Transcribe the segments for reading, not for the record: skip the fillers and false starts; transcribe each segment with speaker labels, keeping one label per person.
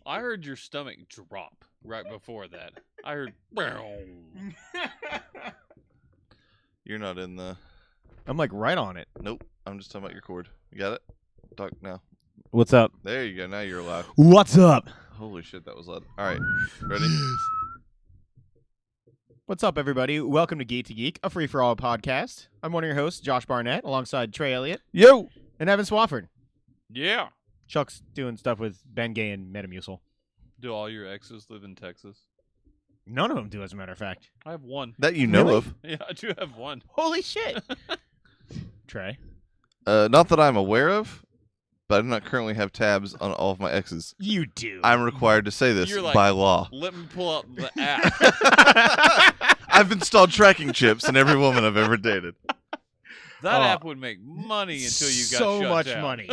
Speaker 1: I heard your stomach drop right before that. I heard.
Speaker 2: You're not in the.
Speaker 3: I'm like right on it.
Speaker 2: Nope. I'm just talking about your cord. You got it? Talk now.
Speaker 3: What's up?
Speaker 2: There you go. Now you're alive.
Speaker 3: What's up?
Speaker 2: Holy shit, that was loud. All right. Ready?
Speaker 3: What's up, everybody? Welcome to Geek to Geek, a free-for-all podcast. I'm one of your hosts, Josh Barnett, alongside Trey Elliott
Speaker 2: Yo!
Speaker 3: and Evan Swafford.
Speaker 1: Yeah.
Speaker 3: Chuck's doing stuff with Ben Gay and Metamucil.
Speaker 1: Do all your exes live in Texas?
Speaker 3: None of them do, as a matter of fact.
Speaker 1: I have one.
Speaker 2: That you know
Speaker 3: Really?
Speaker 2: of.
Speaker 1: Yeah, I do have one.
Speaker 3: Holy shit. Trey?
Speaker 2: Not that I'm aware of, but I do not currently have tabs on all of my exes.
Speaker 3: You do.
Speaker 2: I'm required to say this
Speaker 1: You're like-
Speaker 2: by law.
Speaker 1: Let me pull out the app.
Speaker 2: I've installed tracking chips in every woman I've ever dated.
Speaker 1: That
Speaker 3: Oh.
Speaker 1: app would make money until you got
Speaker 3: so
Speaker 1: shut
Speaker 3: much
Speaker 1: down.
Speaker 3: money.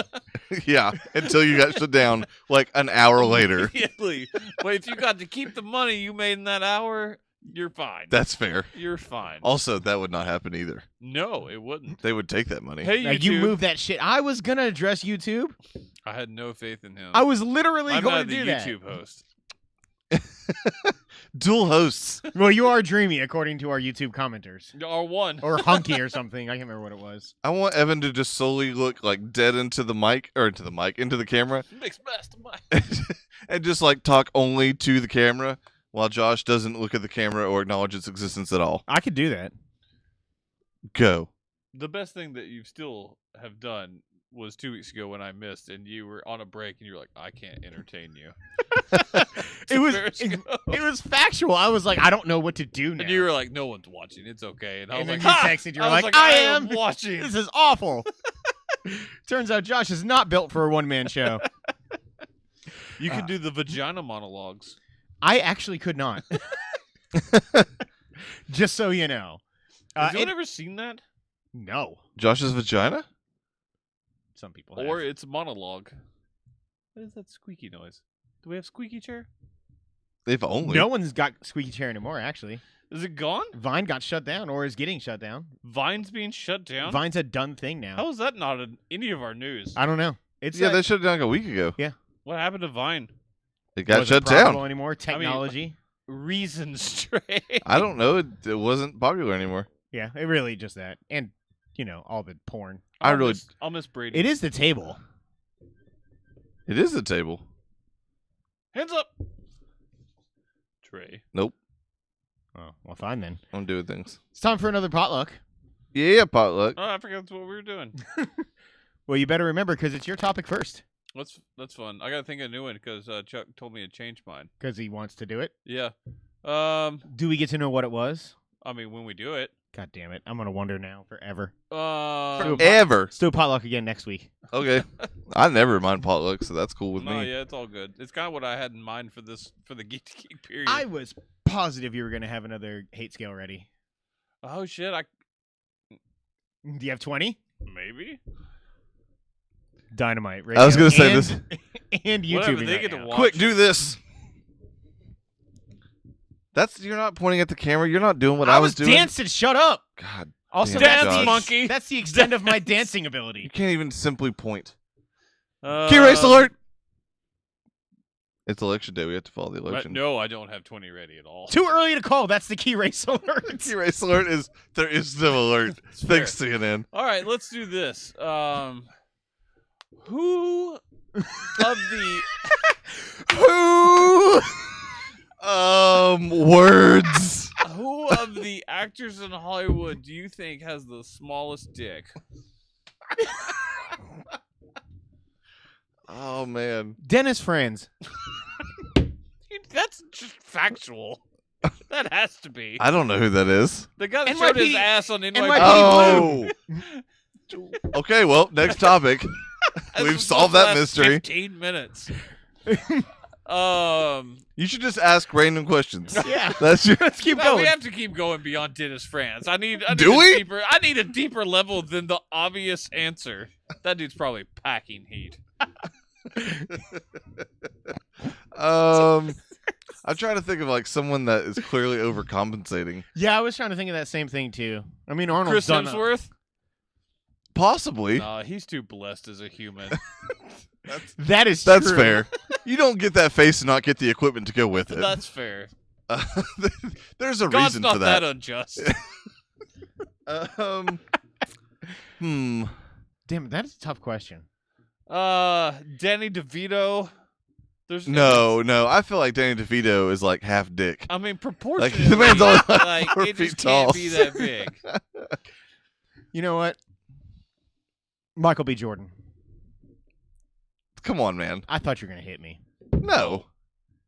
Speaker 2: Yeah, until you got shut down like an hour later.
Speaker 1: Immediately. But if you got to keep the money you made in that hour, you're fine.
Speaker 2: That's fair.
Speaker 1: You're fine.
Speaker 2: Also, that would not happen either.
Speaker 1: No, it wouldn't.
Speaker 2: They would take that money.
Speaker 1: Hey,
Speaker 3: Like,
Speaker 1: YouTube.
Speaker 3: you move that shit. I was going to address YouTube.
Speaker 1: I had no faith in him.
Speaker 3: I was literally
Speaker 1: I'm
Speaker 3: going
Speaker 1: not
Speaker 3: to
Speaker 1: the
Speaker 3: do that.
Speaker 1: YouTube host.
Speaker 2: Dual hosts.
Speaker 3: Well, you are dreamy, according to our YouTube commenters.
Speaker 1: Or one.
Speaker 3: Or hunky or something. I can't remember what it was.
Speaker 2: I want Evan to just solely look like dead into the mic, or into the camera,
Speaker 1: Mixed mastermind.
Speaker 2: and just like talk only to the camera while Josh doesn't look at the camera or acknowledge its existence at all.
Speaker 3: I could do that.
Speaker 2: Go.
Speaker 1: The best thing that you still have done was 2 weeks ago when I missed, and you were on a break, and you're like, I can't entertain you.
Speaker 3: It was
Speaker 1: Periscope.
Speaker 3: it was factual. I was like, I don't know what to do now.
Speaker 1: And you were like, no one's watching. It's okay. And I was
Speaker 3: And then
Speaker 1: like,
Speaker 3: you
Speaker 1: ha!
Speaker 3: texted, you were
Speaker 1: I was
Speaker 3: like, I am
Speaker 1: watching.
Speaker 3: This is awful. Turns out Josh is not built for a one-man show.
Speaker 1: You could do the vagina monologues.
Speaker 3: I actually could not. Just so you know.
Speaker 1: Has anyone
Speaker 3: and-
Speaker 1: ever seen that?
Speaker 3: No.
Speaker 2: Josh's vagina?
Speaker 3: Some people
Speaker 1: Or
Speaker 3: have.
Speaker 1: it's a monologue. What is that squeaky noise? Do we have squeaky chair?
Speaker 2: If only.
Speaker 3: No one's got squeaky chair anymore, actually.
Speaker 1: Is it gone?
Speaker 3: Vine got shut down or is getting shut down.
Speaker 1: Vine's being shut down?
Speaker 3: Vine's a done thing now.
Speaker 1: How is that not in any of our news?
Speaker 3: I don't know. It's
Speaker 2: Yeah, they shut it down like a week ago.
Speaker 1: What happened to Vine?
Speaker 2: It got
Speaker 3: wasn't
Speaker 2: shut
Speaker 3: profitable
Speaker 2: down.
Speaker 3: anymore. Technology.
Speaker 1: Reasons straight.
Speaker 2: I don't know. It wasn't popular anymore.
Speaker 3: Yeah, it really just that. And, all the porn.
Speaker 1: I'll miss Brady.
Speaker 3: It is the table.
Speaker 2: It is the table.
Speaker 1: Hands up. Trey.
Speaker 2: Nope.
Speaker 3: Oh, well, fine then.
Speaker 2: I'm doing things.
Speaker 3: It's time for another potluck.
Speaker 2: Yeah, potluck.
Speaker 1: Oh, I forgot that's what we were doing.
Speaker 3: Well, you better remember because it's your topic first.
Speaker 1: That's fun. I gotta think of a new one because Chuck told me to change mine.
Speaker 3: Because he wants to do it.
Speaker 1: Yeah.
Speaker 3: Do we get to know what it was?
Speaker 1: I mean, when we do it.
Speaker 3: God damn it. I'm going to wonder now forever.
Speaker 2: Ever.
Speaker 3: Let's do a potluck again next week.
Speaker 2: Okay. I never mind potluck, so that's cool with
Speaker 1: No,
Speaker 2: me.
Speaker 1: yeah, it's all good. It's kind of what I had in mind for the Geek to Geek period.
Speaker 3: I was positive you were going to have another hate scale ready.
Speaker 1: Oh shit!
Speaker 3: Do you have 20?
Speaker 1: Maybe.
Speaker 3: Dynamite.
Speaker 2: I was
Speaker 3: radio,
Speaker 2: going to say
Speaker 3: and-
Speaker 2: this.
Speaker 3: And YouTube.
Speaker 1: Whatever, they get to watch.
Speaker 2: Quick, do this. You're not pointing at the camera. You're not doing what I was doing.
Speaker 3: dancing. Shut up.
Speaker 2: God.
Speaker 3: Also,
Speaker 2: Damn
Speaker 3: that's
Speaker 2: it,
Speaker 3: the,
Speaker 2: Josh.
Speaker 1: monkey.
Speaker 3: That's the extent of my dancing
Speaker 2: You
Speaker 3: ability.
Speaker 2: can't even simply point.
Speaker 1: Key
Speaker 2: Key race alert! It's election day. We have to follow the election.
Speaker 1: No, I don't have 20 ready at all.
Speaker 3: Too early to call. That's the key race alert.
Speaker 2: Key race alert is there is no alert. Thanks, CNN.
Speaker 1: All right, let's do this. Who of the
Speaker 2: Words.
Speaker 1: who of the actors in Hollywood do you think has the smallest dick?
Speaker 2: Oh man.
Speaker 3: Dennis Franz.
Speaker 1: That's just factual. That has to be.
Speaker 2: I don't know who that is.
Speaker 1: The guy that showed his
Speaker 3: NYPD
Speaker 1: ass on NYPD.
Speaker 2: Oh. Okay, well, next topic.
Speaker 1: This
Speaker 2: We've
Speaker 1: was
Speaker 2: solved
Speaker 1: the
Speaker 2: that
Speaker 1: last
Speaker 2: mystery.
Speaker 1: 15 minutes.
Speaker 2: You should just ask random questions.
Speaker 3: Yeah.
Speaker 2: That's your
Speaker 3: Let's keep
Speaker 1: No,
Speaker 3: going.
Speaker 1: we have to keep going beyond Dennis Franz. I need
Speaker 2: Do
Speaker 1: a
Speaker 2: we?
Speaker 1: Deeper, I need a deeper level than the obvious answer. That dude's probably packing heat.
Speaker 2: I'm trying to think of like someone that is clearly overcompensating.
Speaker 3: Yeah, I was trying to think of that same thing too. I mean, Arnold's
Speaker 1: Chris
Speaker 3: done.
Speaker 1: Hemsworth?
Speaker 2: Possibly.
Speaker 1: Nah, he's too blessed as a human.
Speaker 3: That's
Speaker 2: That's
Speaker 3: true.
Speaker 2: fair. You don't get that face and not get the equipment to go with it.
Speaker 1: That's fair.
Speaker 2: There's a
Speaker 1: God's
Speaker 2: reason
Speaker 1: not
Speaker 2: for that.
Speaker 1: unjust.
Speaker 3: Damn, that's a tough question.
Speaker 1: Danny DeVito. There's
Speaker 2: No. I feel like Danny DeVito is like half dick.
Speaker 1: I mean,
Speaker 2: Like
Speaker 1: proportionally,
Speaker 2: the man's only
Speaker 1: like
Speaker 2: 4
Speaker 1: it just
Speaker 2: feet tall.
Speaker 1: can't be that big.
Speaker 3: You know what? Michael B. Jordan.
Speaker 2: Come on, man.
Speaker 3: I thought you were gonna hit me.
Speaker 2: No.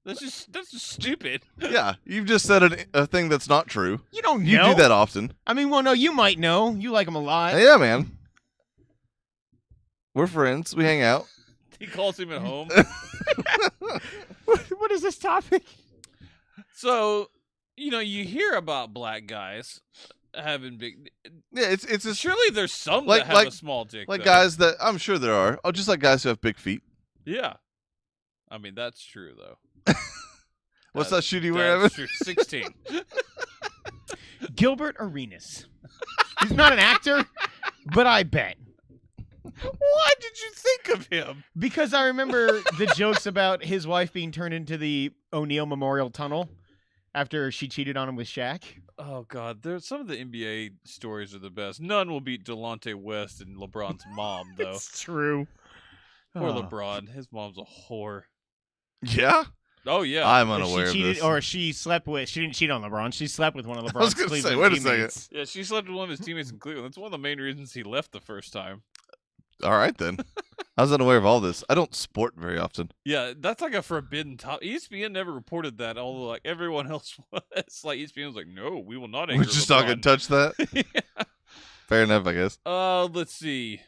Speaker 1: That's just stupid.
Speaker 2: Yeah, you've just said a thing that's not true.
Speaker 3: You don't know.
Speaker 2: You do that often.
Speaker 3: I mean, well, no, you might know. You like him a lot.
Speaker 2: Yeah, man. We're friends. We hang out.
Speaker 1: He calls him at home.
Speaker 3: What is this topic?
Speaker 1: So, you hear about black guys having big.
Speaker 2: Yeah, it's just
Speaker 1: Surely there's some
Speaker 2: Like-
Speaker 1: that have
Speaker 2: like-
Speaker 1: a small dick.
Speaker 2: like
Speaker 1: though.
Speaker 2: guys that I'm sure there are. Oh, just like guys who have big feet.
Speaker 1: Yeah. I mean, that's true though.
Speaker 2: What's that shoe you wear, Evan?
Speaker 1: That's true. 16.
Speaker 3: Gilbert Arenas. He's not an actor, but I bet.
Speaker 1: Why did you think of him?
Speaker 3: Because I remember the jokes about his wife being turned into the O'Neill Memorial Tunnel after she cheated on him with Shaq.
Speaker 1: Oh God, there's some of the NBA stories are the best. None will beat Delonte West and LeBron's mom, though.
Speaker 3: It's true.
Speaker 1: Poor
Speaker 3: Oh.
Speaker 1: LeBron, his mom's a whore.
Speaker 2: Yeah,
Speaker 1: Oh yeah,
Speaker 2: I'm
Speaker 3: She
Speaker 2: unaware of
Speaker 3: cheated,
Speaker 2: this.
Speaker 3: or she slept with. She didn't cheat on LeBron. She slept with one of LeBron's
Speaker 2: was gonna say,
Speaker 3: Cleveland
Speaker 2: wait a second.
Speaker 3: teammates.
Speaker 1: yeah. She slept with one of his teammates in Cleveland. That's one of the main reasons he left the first time.
Speaker 2: All right then. I was unaware of all this. I don't sport very often.
Speaker 1: Yeah, that's like a forbidden topic. ESPN never reported that, although like everyone else was. Like ESPN was like, no, we will not.
Speaker 2: We're
Speaker 1: anger
Speaker 2: just not gonna
Speaker 1: LeBron."
Speaker 2: touch that. Fair enough, I guess.
Speaker 1: Let's see.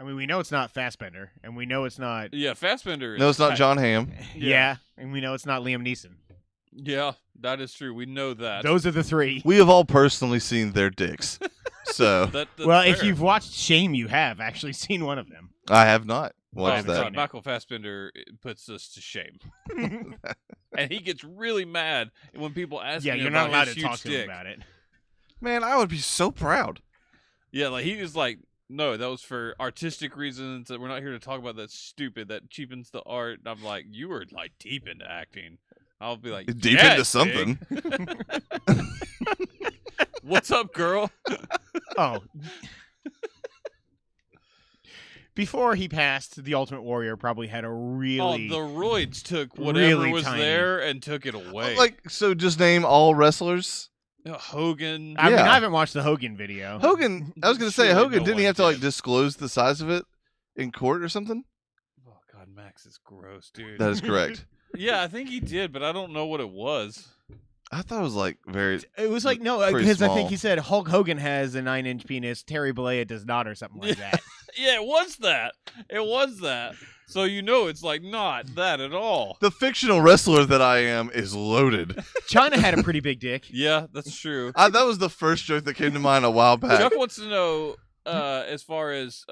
Speaker 3: I mean, we know it's not Fassbender, and we know it's not.
Speaker 1: Yeah, Fassbender.
Speaker 2: No,
Speaker 1: is
Speaker 2: it's not
Speaker 1: tight.
Speaker 2: John Hamm.
Speaker 3: Yeah, and we know it's not Liam Neeson.
Speaker 1: Yeah, that is true. We know that.
Speaker 3: Those are the three.
Speaker 2: We have all personally seen their dicks. So
Speaker 1: That's
Speaker 3: Well, if
Speaker 1: fair.
Speaker 3: you've watched Shame, you have actually seen one of them.
Speaker 2: I have not
Speaker 1: Oh,
Speaker 2: watched
Speaker 3: God.
Speaker 2: that.
Speaker 3: seen it.
Speaker 1: Michael Fassbender puts us to shame, and he gets really mad when people ask
Speaker 3: Yeah,
Speaker 1: him
Speaker 3: you're
Speaker 1: about
Speaker 3: not allowed
Speaker 1: his
Speaker 3: to
Speaker 1: huge
Speaker 3: talk to
Speaker 1: dick.
Speaker 3: him about it.
Speaker 2: Man, I would be so proud.
Speaker 1: Yeah, like he was like, no, that was for artistic reasons. That we're not here to talk about that stupid that cheapens the art. And I'm like, you were like deep into acting. I'll be like,
Speaker 2: Deep
Speaker 1: "Yeah,
Speaker 2: into
Speaker 1: it's
Speaker 2: something.
Speaker 1: big." What's up, girl?
Speaker 3: Oh. Before he passed, the Ultimate Warrior probably had a really.
Speaker 1: Oh, the roids took whatever
Speaker 3: really
Speaker 1: was
Speaker 3: tiny.
Speaker 1: there and took it away.
Speaker 2: Like, so just name all wrestlers.
Speaker 1: Hogan.
Speaker 3: I mean,
Speaker 2: yeah.
Speaker 3: I haven't watched the Hogan video.
Speaker 2: Hogan, I was gonna say
Speaker 1: Surely
Speaker 2: Hogan.
Speaker 1: no
Speaker 2: Didn't he
Speaker 1: one
Speaker 2: have to like
Speaker 1: did.
Speaker 2: disclose the size of it in court or something?
Speaker 1: Oh God, Max is gross, dude.
Speaker 2: That is correct.
Speaker 1: Yeah, I think he did, but I don't know what it was.
Speaker 2: I thought it was like very.
Speaker 3: It was like, no,
Speaker 2: Pretty
Speaker 3: because I
Speaker 2: small.
Speaker 3: think he said Hulk Hogan has a 9-inch penis, Terry Bollea does not, or something like that.
Speaker 1: Yeah, it was that. It was that. So it's like not that at all.
Speaker 2: The fictional wrestler that I am is loaded.
Speaker 3: China had a pretty big dick.
Speaker 1: Yeah, that's true.
Speaker 2: That was the first joke that came to mind a while back.
Speaker 1: Chuck wants to know, as far as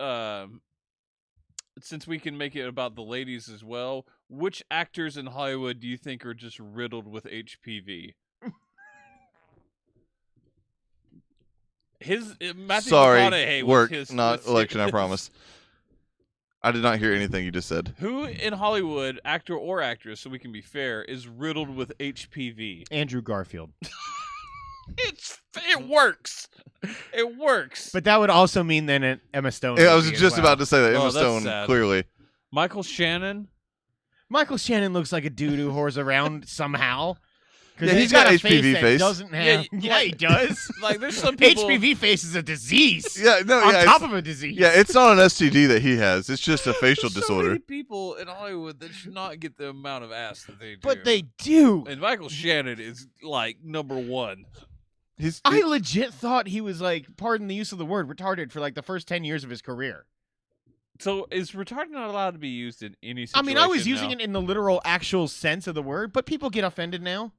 Speaker 1: since we can make it about the ladies as well, which actors in Hollywood do you think are just riddled with HPV? Matthew
Speaker 2: Sorry,
Speaker 1: McConaughey with
Speaker 2: work,
Speaker 1: his,
Speaker 2: not
Speaker 1: with
Speaker 2: election. I
Speaker 1: his-
Speaker 2: promise. I did not hear anything you just said.
Speaker 1: Who in Hollywood, actor or actress, so we can be fair, is riddled with HPV?
Speaker 3: Andrew Garfield.
Speaker 1: It works. It works.
Speaker 3: But that would also mean then Emma Stone.
Speaker 2: Yeah, I
Speaker 3: would
Speaker 2: was
Speaker 3: be as
Speaker 2: just
Speaker 3: well.
Speaker 2: about to say that
Speaker 1: Oh,
Speaker 2: Emma
Speaker 1: that's
Speaker 2: Stone
Speaker 1: sad.
Speaker 2: clearly.
Speaker 1: Michael Shannon.
Speaker 3: Michael Shannon looks like a dude who whores around somehow. 'Cause
Speaker 2: Yeah, he's
Speaker 3: he's
Speaker 2: got
Speaker 3: a
Speaker 2: HPV
Speaker 3: that
Speaker 2: face.
Speaker 3: Doesn't
Speaker 1: Yeah,
Speaker 3: have.
Speaker 1: y-
Speaker 3: Yeah, he does.
Speaker 1: Like there's some people.
Speaker 3: HPV face is a disease.
Speaker 2: Yeah, no,
Speaker 3: on
Speaker 2: yeah,
Speaker 3: top
Speaker 2: it's,
Speaker 3: of a disease.
Speaker 2: yeah, it's not an STD that he has. It's just a facial
Speaker 1: There's so many
Speaker 2: disorder.
Speaker 1: people in Hollywood that should not get the amount of ass that they do.
Speaker 3: But they do.
Speaker 1: And Michael Shannon is like number one.
Speaker 2: He's
Speaker 3: I legit thought he was like, pardon the use of the word, retarded for like the first 10 years of his career.
Speaker 1: So is retarded not allowed to be used in any
Speaker 3: I
Speaker 1: situation?
Speaker 3: mean, I was using
Speaker 1: now?
Speaker 3: it in the literal, actual sense of the word, but people get offended now.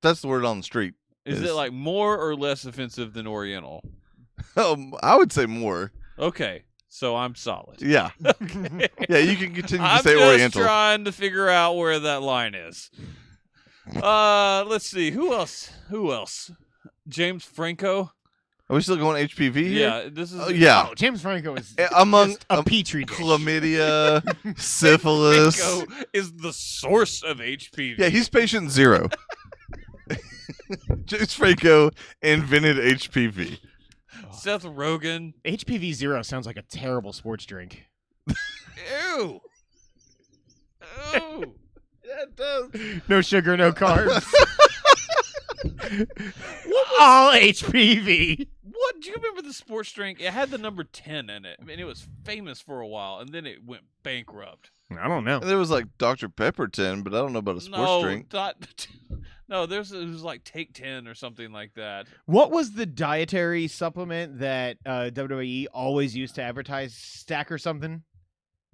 Speaker 2: that's the word on the street.
Speaker 1: Is it like more or less offensive than Oriental?
Speaker 2: I would say more.
Speaker 1: Okay, so I'm solid.
Speaker 2: Yeah,
Speaker 1: Okay.
Speaker 2: yeah. You can continue to
Speaker 1: I'm
Speaker 2: say
Speaker 1: just
Speaker 2: Oriental.
Speaker 1: trying to figure out where that line is. Let's see. Who else? James Franco.
Speaker 2: Are we still going HPV here?
Speaker 1: Yeah, this is.
Speaker 2: Oh, yeah.
Speaker 3: Oh, James Franco is
Speaker 2: Among
Speaker 3: just a petri dish.
Speaker 2: chlamydia, syphilis.
Speaker 1: Franco is the source of HPV.
Speaker 2: Yeah, he's patient 0. James Franco invented HPV.
Speaker 1: Seth Rogen.
Speaker 3: HPV 0 sounds like a terrible sports drink.
Speaker 1: Ew. Ew.
Speaker 2: That does.
Speaker 3: No sugar, no carbs. All HPV.
Speaker 1: What? Do you remember the sports drink? It had the number 10 in it. I mean, it was famous for a while, and then it went bankrupt.
Speaker 3: I don't know.
Speaker 2: And there was like Dr. Pepper 10, but I don't know about a sports
Speaker 1: No,
Speaker 2: drink.
Speaker 1: no, it was like Take 10 or something like that.
Speaker 3: What was the dietary supplement that WWE always used to advertise? Stack or something?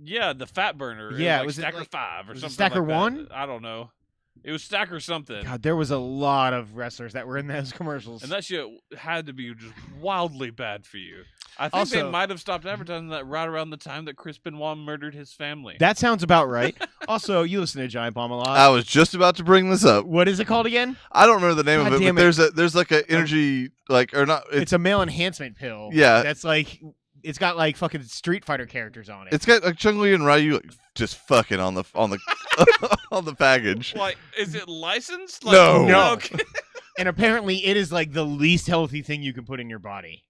Speaker 1: Yeah, the fat burner.
Speaker 3: Yeah,
Speaker 1: it was
Speaker 3: was it
Speaker 1: like Stacker
Speaker 3: like-
Speaker 1: 5 or
Speaker 3: was it
Speaker 1: something
Speaker 3: Stacker
Speaker 1: like that.
Speaker 3: 1?
Speaker 1: I don't know. It was Stacker something.
Speaker 3: God, there was a lot of wrestlers that were in those commercials.
Speaker 1: And that shit had to be just wildly bad for you. I think they
Speaker 3: Also-
Speaker 1: might have stopped advertising that right around the time that Chris Benoit murdered his family.
Speaker 3: That sounds about right. Also, you listen to Giant Bomb a lot.
Speaker 2: I was just about to bring this up.
Speaker 3: What is it called again?
Speaker 2: I don't remember the name
Speaker 3: God
Speaker 2: of it,
Speaker 3: damn
Speaker 2: but there's like an energy or not.
Speaker 3: It's a male enhancement pill.
Speaker 2: Yeah.
Speaker 3: That's like, it's got like fucking Street Fighter characters on it.
Speaker 2: It's got like Chung-Li and Ryu like, just fucking on the on the package.
Speaker 1: Like, is it licensed?
Speaker 2: No.
Speaker 3: No.
Speaker 1: Okay.
Speaker 3: And apparently it is like the least healthy thing you can put in your body.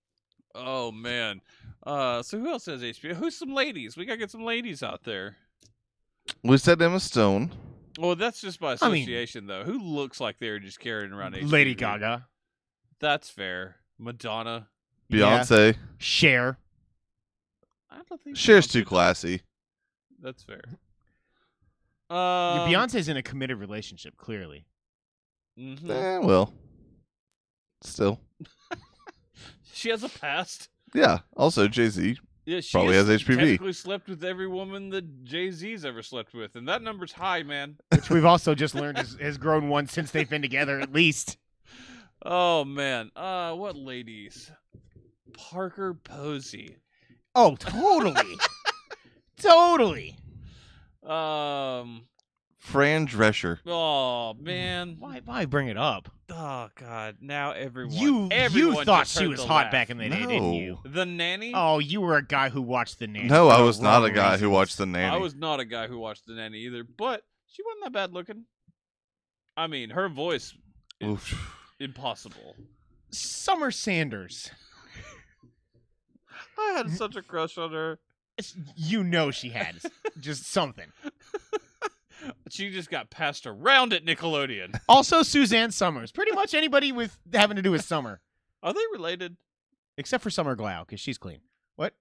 Speaker 1: Oh man. So who else has HBO? Who's some ladies? We gotta get some ladies out there.
Speaker 2: We said Emma Stone.
Speaker 1: Well, that's just by
Speaker 3: I mean-
Speaker 1: association, though. Who looks like they're just carrying around HPV?
Speaker 3: Lady Gaga.
Speaker 1: That's fair. Madonna.
Speaker 2: Beyonce.
Speaker 3: Cher.
Speaker 1: I don't think
Speaker 2: Cher's
Speaker 1: Beyonce
Speaker 2: too
Speaker 1: does.
Speaker 2: classy.
Speaker 1: That's fair.
Speaker 3: Beyonce's in a committed relationship, clearly.
Speaker 1: Mhm.
Speaker 2: Well. Still.
Speaker 1: She has a past.
Speaker 2: Yeah. Also, Jay-Z.
Speaker 1: Yeah, she
Speaker 2: Probably has HPV.
Speaker 1: Technically slept with every woman that Jay-Z's ever slept with, and that number's high, man.
Speaker 3: Which we've also just learned has grown one since they've been together, at least.
Speaker 1: Oh man. What ladies? Parker Posey.
Speaker 3: Oh, totally. Totally.
Speaker 2: Fran Drescher.
Speaker 1: Oh man.
Speaker 3: Why bring it up?
Speaker 1: Oh god. Now everyone.
Speaker 3: You
Speaker 1: everyone
Speaker 3: thought
Speaker 1: just
Speaker 3: she
Speaker 1: heard
Speaker 3: was
Speaker 1: the
Speaker 3: hot
Speaker 1: laugh.
Speaker 3: back in the day, didn't you?
Speaker 1: The nanny.
Speaker 3: Oh, you were a guy who watched The Nanny.
Speaker 2: No, I
Speaker 3: for
Speaker 2: was not
Speaker 3: wrong
Speaker 2: a guy who
Speaker 3: reasons.
Speaker 2: watched The Nanny.
Speaker 1: I was not a guy who watched the nanny either, but she wasn't that bad looking. I mean, her voice is
Speaker 2: Oof.
Speaker 1: impossible.
Speaker 3: Summer Sanders.
Speaker 1: I had such a crush on her.
Speaker 3: You know she had just something.
Speaker 1: She just got passed around at Nickelodeon.
Speaker 3: Also, Suzanne Summers. Pretty much anybody with having to do with summer,
Speaker 1: Are they related?
Speaker 3: except for Summer Glau, because she's clean. What?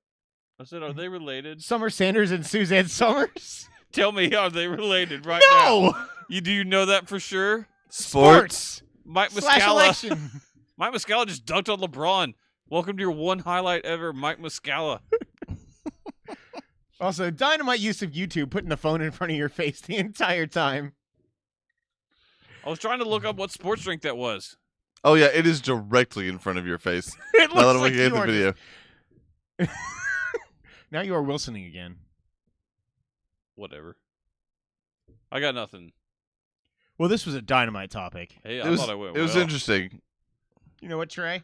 Speaker 1: I said, are they related?
Speaker 3: Summer Sanders and Suzanne Summers?
Speaker 1: Tell me, are they related right now?
Speaker 3: No.
Speaker 1: Do you know that for sure?
Speaker 2: Sports.
Speaker 1: Mike
Speaker 3: Slash
Speaker 1: Muscala.
Speaker 3: election.
Speaker 1: Mike Muscala just dunked on LeBron. Welcome to your one highlight ever, Mike Muscala.
Speaker 3: Also, dynamite use of YouTube, putting the phone in front of your face the entire time.
Speaker 1: I was trying to look up what sports drink that was.
Speaker 2: Oh yeah, it is directly in front of your face.
Speaker 3: It
Speaker 2: Now that
Speaker 3: looks
Speaker 2: I'm
Speaker 3: like
Speaker 2: looking at
Speaker 3: you
Speaker 2: the
Speaker 3: are
Speaker 2: video.
Speaker 3: Now you are Wilsoning again.
Speaker 1: Whatever. I got nothing.
Speaker 3: Well, this was a dynamite topic.
Speaker 1: Hey,
Speaker 2: It
Speaker 1: I
Speaker 2: was,
Speaker 1: thought I went
Speaker 2: it was
Speaker 1: well.
Speaker 2: interesting.
Speaker 3: You know what, Trey?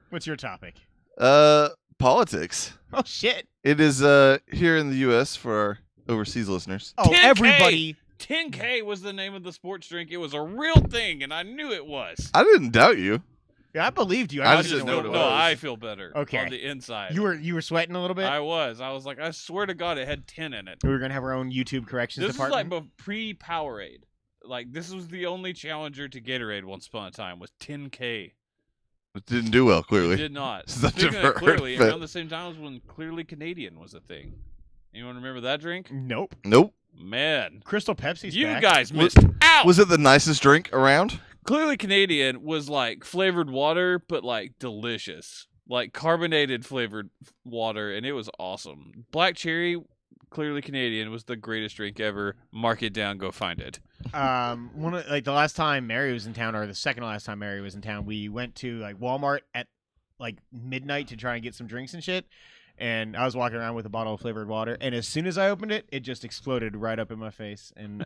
Speaker 3: What's your topic?
Speaker 2: Politics.
Speaker 3: Oh, shit.
Speaker 2: It is here in the U.S. for our overseas listeners.
Speaker 3: Oh,
Speaker 1: 10K.
Speaker 3: everybody.
Speaker 1: 10K was the name of the sports drink. It was a real thing, and I knew it was.
Speaker 2: I didn't doubt you.
Speaker 3: Yeah, I believed you.
Speaker 2: I
Speaker 3: just
Speaker 2: just
Speaker 3: didn't
Speaker 2: know
Speaker 3: know
Speaker 2: what
Speaker 3: what
Speaker 2: it
Speaker 1: No,
Speaker 2: was.
Speaker 1: I feel better.
Speaker 3: Okay.
Speaker 1: On the inside.
Speaker 3: You were sweating a little bit?
Speaker 1: I was. I was like, I swear to God, it had 10 in it.
Speaker 3: We were going to have our own YouTube corrections
Speaker 1: This is
Speaker 3: department.
Speaker 1: like pre-Powerade. Like, this was the only challenger to Gatorade once upon a time, was 10K.
Speaker 2: It didn't do well,
Speaker 1: It
Speaker 2: clearly.
Speaker 1: did not.
Speaker 2: Such a
Speaker 1: Speaking of Clearly,
Speaker 2: perfect-
Speaker 1: around the same time was when Clearly Canadian was a thing. Anyone remember that drink?
Speaker 3: Nope.
Speaker 2: Nope.
Speaker 1: Man.
Speaker 3: Crystal Pepsi's
Speaker 1: You
Speaker 3: back.
Speaker 1: guys
Speaker 2: Was-
Speaker 1: missed out!
Speaker 2: Was it the nicest drink around?
Speaker 1: Clearly Canadian was like flavored water, but like delicious. Like carbonated flavored water, and it was awesome. Black Cherry, Clearly Canadian, was the greatest drink ever. Mark it down, go find it.
Speaker 3: The last time Mary was in town, or the second to last time Mary was in town, we went to like Walmart at like midnight to try and get some drinks and shit. And I was walking around with a bottle of flavored water, and as soon as I opened it, it just exploded right up in my face. And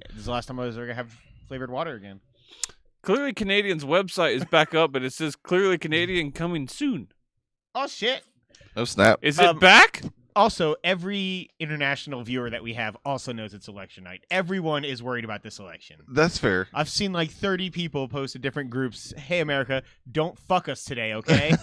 Speaker 3: this is the last time I was ever gonna have flavored water again.
Speaker 1: Clearly Canadian's website is back up, but it says Clearly Canadian coming soon.
Speaker 3: Oh shit!
Speaker 2: Oh snap!
Speaker 1: Is it back?
Speaker 3: Also, every international viewer that we have also knows it's election night. Everyone is worried about this election.
Speaker 2: That's fair.
Speaker 3: I've seen like 30 people post in different groups, "Hey America, don't fuck us today, okay?"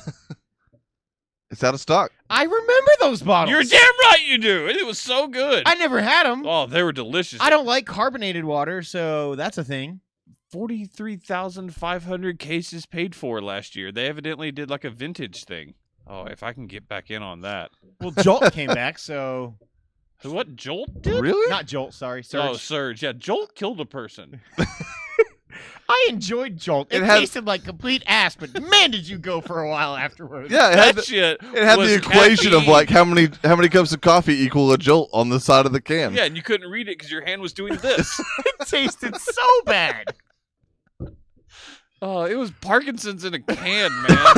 Speaker 2: It's out of stock.
Speaker 3: I remember those bottles.
Speaker 1: You're damn right you do. And it was so good.
Speaker 3: I never had them.
Speaker 1: Oh, they were delicious.
Speaker 3: I don't like carbonated water, so that's a thing.
Speaker 1: 43,500 cases paid for last year. They evidently did like a vintage thing. Oh, if I can get back in on that.
Speaker 3: Well, Jolt came back, so
Speaker 1: What, Jolt did?
Speaker 2: Really?
Speaker 3: not Jolt. Sorry, Surge.
Speaker 1: Oh, Surge. Yeah, Jolt killed a person.
Speaker 3: I enjoyed Jolt. It tasted like complete ass, but man, did you go for a while afterwards.
Speaker 2: Yeah, it had
Speaker 1: That shit
Speaker 2: it had
Speaker 1: was
Speaker 2: the equation of
Speaker 1: caffeine.
Speaker 2: like how many cups of coffee equal a jolt on the side of the can.
Speaker 1: Yeah, and you couldn't read it because your hand was doing this.
Speaker 3: It tasted so bad.
Speaker 1: Oh, it was Parkinson's in a can, man.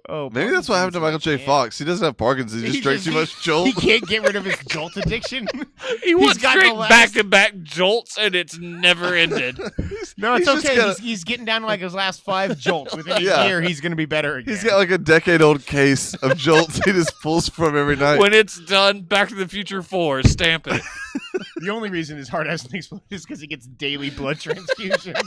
Speaker 3: Oh,
Speaker 2: Maybe that's what happened to Michael J. Fox. He doesn't have Parkinson's. He just drank too much Jolt.
Speaker 3: He can't get rid of his Jolt addiction.
Speaker 1: He went
Speaker 3: got
Speaker 1: straight
Speaker 3: the last-
Speaker 1: back-to-back Jolts, and it's never ended.
Speaker 3: No, it's
Speaker 2: He's just
Speaker 3: okay.
Speaker 2: got
Speaker 3: He's getting down to like his last 5 Jolts. Within a
Speaker 2: Yeah.
Speaker 3: year, he's going to be better again.
Speaker 2: He's got like a decade-old case of Jolts he just pulls from every night.
Speaker 1: When it's done, Back to the Future 4, stamp it.
Speaker 3: The only reason his heart hasn't exploded is because he gets daily blood transfusions.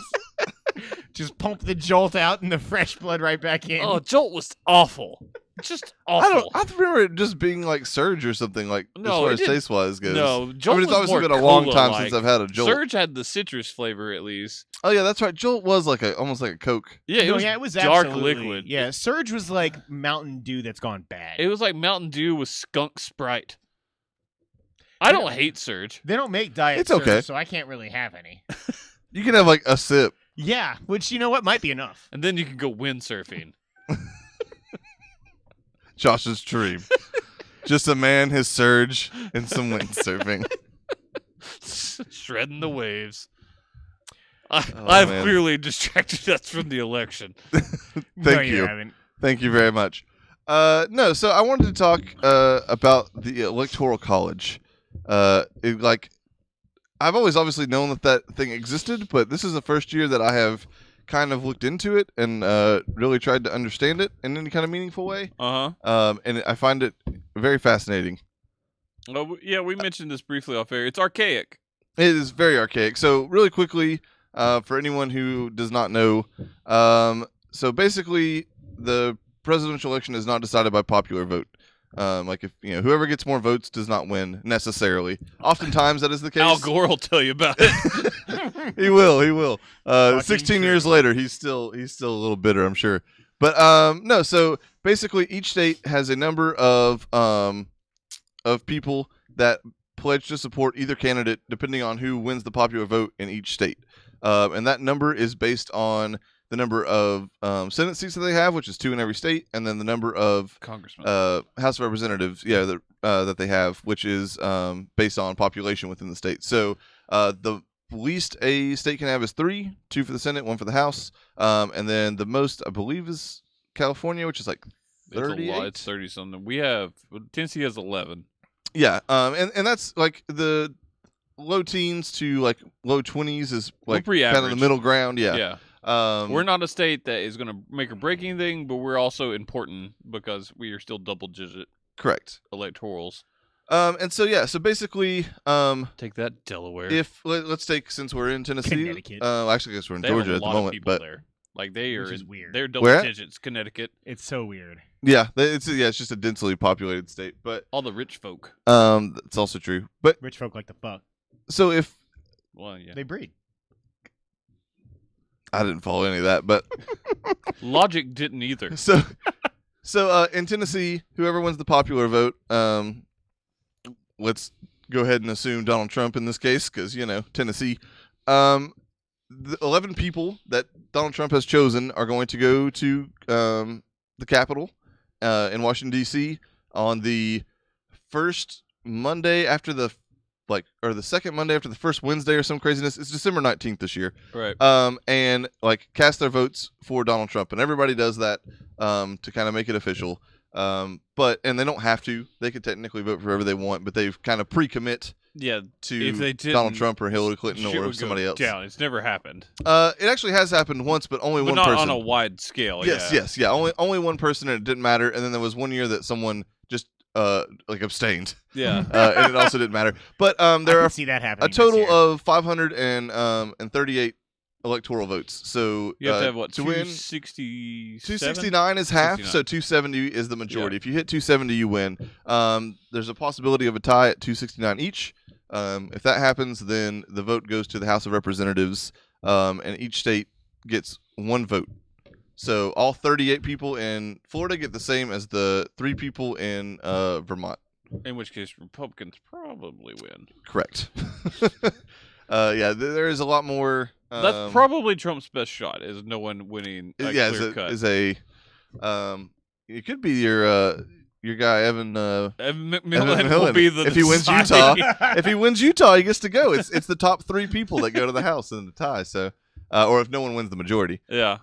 Speaker 3: Just pump the Jolt out and the fresh blood right back in.
Speaker 1: Oh, Jolt was awful. Just awful.
Speaker 2: I remember it just being like Surge or something like as
Speaker 1: No,
Speaker 2: far
Speaker 1: it
Speaker 2: as
Speaker 1: didn't-
Speaker 2: taste-wise goes.
Speaker 1: No, Jolt
Speaker 2: I mean, it's
Speaker 1: was
Speaker 2: obviously
Speaker 1: more
Speaker 2: been a long time
Speaker 1: cola-like.
Speaker 2: since I've had a Jolt.
Speaker 1: Surge had the citrus flavor, at least.
Speaker 2: Oh yeah, that's right. Jolt was like almost like a Coke.
Speaker 1: Yeah,
Speaker 3: No, it was
Speaker 1: dark
Speaker 3: absolutely-
Speaker 1: liquid.
Speaker 3: Yeah, Surge was like Mountain Dew that's gone bad.
Speaker 1: It was like Mountain Dew with skunk Sprite. I don't hate Surge.
Speaker 3: They don't make Diet
Speaker 2: It's
Speaker 3: Surge,
Speaker 2: okay.
Speaker 3: so I can't really have any.
Speaker 2: You can have like a sip.
Speaker 3: Yeah, which, you know what, might be enough.
Speaker 1: And then you can go windsurfing.
Speaker 2: Josh's dream. Just a man, his Surge, and some windsurfing.
Speaker 1: Shredding the waves.
Speaker 2: Oh,
Speaker 1: I've
Speaker 2: man.
Speaker 1: clearly distracted us from the election.
Speaker 3: No,
Speaker 2: you.
Speaker 3: haven't.
Speaker 2: Thank you very much. No, so I wanted to talk about the Electoral College. I've always obviously known that thing existed, but this is the first year that I have kind of looked into it and really tried to understand it in any kind of meaningful way. And I find it very fascinating.
Speaker 1: Well, yeah, we mentioned this briefly off air. It's archaic.
Speaker 2: It is very archaic. So really quickly, for anyone who does not know, so basically the presidential election is not decided by popular vote. Like if whoever gets more votes does not win necessarily. Oftentimes that is the case.
Speaker 1: Al Gore will tell you about it.
Speaker 2: He will.
Speaker 3: Fucking
Speaker 2: 16
Speaker 3: true.
Speaker 2: years later, he's still a little bitter, I'm sure. But no. So basically, each state has a number of people that pledge to support either candidate, depending on who wins the popular vote in each state. And that number is based on the number of Senate seats that they have, which is 2 in every state, and then the number of
Speaker 1: Congressman.
Speaker 2: House of Representatives, that they have, which is based on population within the state. So the least a state can have is 3, 2 for the Senate, 1 for the House, and then the most, I believe, is California, which is like 38.
Speaker 1: It's a lot. It's 30 something. We have Tennessee has 11.
Speaker 2: Yeah, and that's like the low teens to like low 20s is like
Speaker 1: pretty
Speaker 2: kind of the
Speaker 1: average.
Speaker 2: middle ground. Yeah.
Speaker 1: Yeah. We're not a state that is going to make or break anything, but we're also important because we are still double-digit
Speaker 2: correct.
Speaker 1: electorals.
Speaker 2: And so basically,
Speaker 1: Take that, Delaware.
Speaker 2: if let's take, since we're in Tennessee,
Speaker 3: Connecticut.
Speaker 2: actually, I guess we're in
Speaker 1: They have
Speaker 2: Georgia
Speaker 1: a
Speaker 2: at the
Speaker 1: lot of
Speaker 2: moment,
Speaker 1: people
Speaker 2: but
Speaker 1: there. Like they are,
Speaker 3: Which is weird.
Speaker 1: They're double
Speaker 2: Where at?
Speaker 1: digits. Connecticut,
Speaker 3: It's so weird.
Speaker 2: yeah, it's just a densely populated state. But
Speaker 1: all the rich folk.
Speaker 2: that's also true. But
Speaker 3: Rich folk like to fuck.
Speaker 2: so if
Speaker 1: Well, yeah.
Speaker 3: They breed.
Speaker 2: I didn't follow any of that, but
Speaker 1: Logic didn't either.
Speaker 2: so in Tennessee, whoever wins the popular vote, let's go ahead and assume Donald Trump in this case, because Tennessee. The 11 people that Donald Trump has chosen are going to go to the Capitol in Washington D.C. on the first Monday after the the second Monday after the first Wednesday or some craziness. It's December 19th this year.
Speaker 1: Right.
Speaker 2: And cast their votes for Donald Trump, and everybody does that to kind of make it official. And they don't have to. They could technically vote for whoever they want, but they've kind of pre-commit
Speaker 1: Yeah,
Speaker 2: to
Speaker 1: if they
Speaker 2: Donald
Speaker 1: didn't,
Speaker 2: Trump or Hillary Clinton
Speaker 1: shit
Speaker 2: or
Speaker 1: would go
Speaker 2: somebody else.
Speaker 1: down. It's never happened.
Speaker 2: It actually has happened once, but only
Speaker 1: But
Speaker 2: one
Speaker 1: not
Speaker 2: person.
Speaker 1: on a wide scale.
Speaker 2: Yes. Only one person, and it didn't matter. And then there was one year that someone just like abstained,
Speaker 1: Yeah.
Speaker 2: and it also didn't matter. But there
Speaker 3: I
Speaker 2: are
Speaker 3: can see that happening.
Speaker 2: a total of 538 electoral votes. So
Speaker 1: You have to have what?
Speaker 2: to win?
Speaker 1: 267?
Speaker 2: 269 is half,
Speaker 1: 269.
Speaker 2: so 270 is the majority. If you hit 270, you win. There's a possibility of a tie at 269 each. If that happens, then the vote goes to the House of Representatives, and each state gets one vote. So all 38 people in Florida get the same as the 3 people in Vermont.
Speaker 1: In which case, Republicans probably win.
Speaker 2: Correct. There is a lot more.
Speaker 1: That's probably Trump's best shot. Is no one winning a clear cut.
Speaker 2: It could be your guy Evan.
Speaker 1: Evan
Speaker 2: Evan
Speaker 1: McMillan will
Speaker 2: McMillan.
Speaker 1: be the
Speaker 2: If he wins
Speaker 1: deciding-
Speaker 2: If he wins Utah, he gets to go. It's the top 3 people that go to the House in the tie. So, or if no one wins the majority.
Speaker 1: Yeah.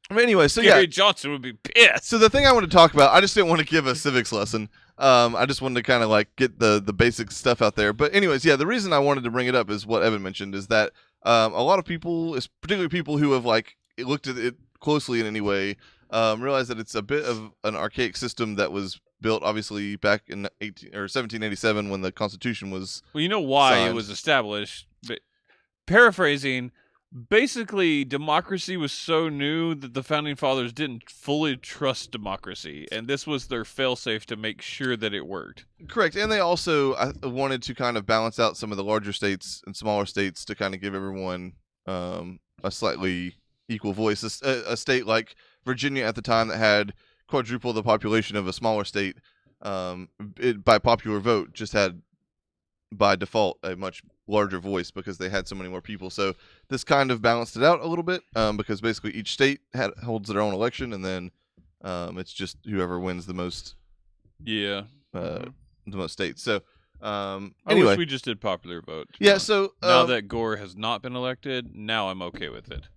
Speaker 2: But anyway, so
Speaker 1: Gary
Speaker 2: yeah.
Speaker 1: Johnson would be pissed.
Speaker 2: So the thing I want to talk about, I just didn't want to give a civics lesson. I just wanted to kind of like get the basic stuff out there. But anyways, yeah, the reason I wanted to bring it up is what Evan mentioned, is that a lot of people, particularly people who have like looked at it closely in any way, realize that it's a bit of an archaic system that was built obviously back in 1787 when the Constitution was.
Speaker 1: Well, you know why it
Speaker 2: signed.
Speaker 1: was established. But paraphrasing, basically, democracy was so new that the founding fathers didn't fully trust democracy, and this was their failsafe to make sure that it worked.
Speaker 2: Correct, and they also wanted to kind of balance out some of the larger states and smaller states to kind of give everyone a slightly equal voice. A state like Virginia at the time that had quadruple the population of a smaller state, by popular vote, just had by default a much larger voice because they had so many more people. So this kind of balanced it out a little bit, because basically each state holds their own election, and then it's just whoever wins the most.
Speaker 1: Yeah.
Speaker 2: The most states. So
Speaker 1: I
Speaker 2: anyway,
Speaker 1: wish we just did popular vote. to be
Speaker 2: yeah.
Speaker 1: honest.
Speaker 2: So
Speaker 1: Now that Gore has not been elected, now I'm okay with it.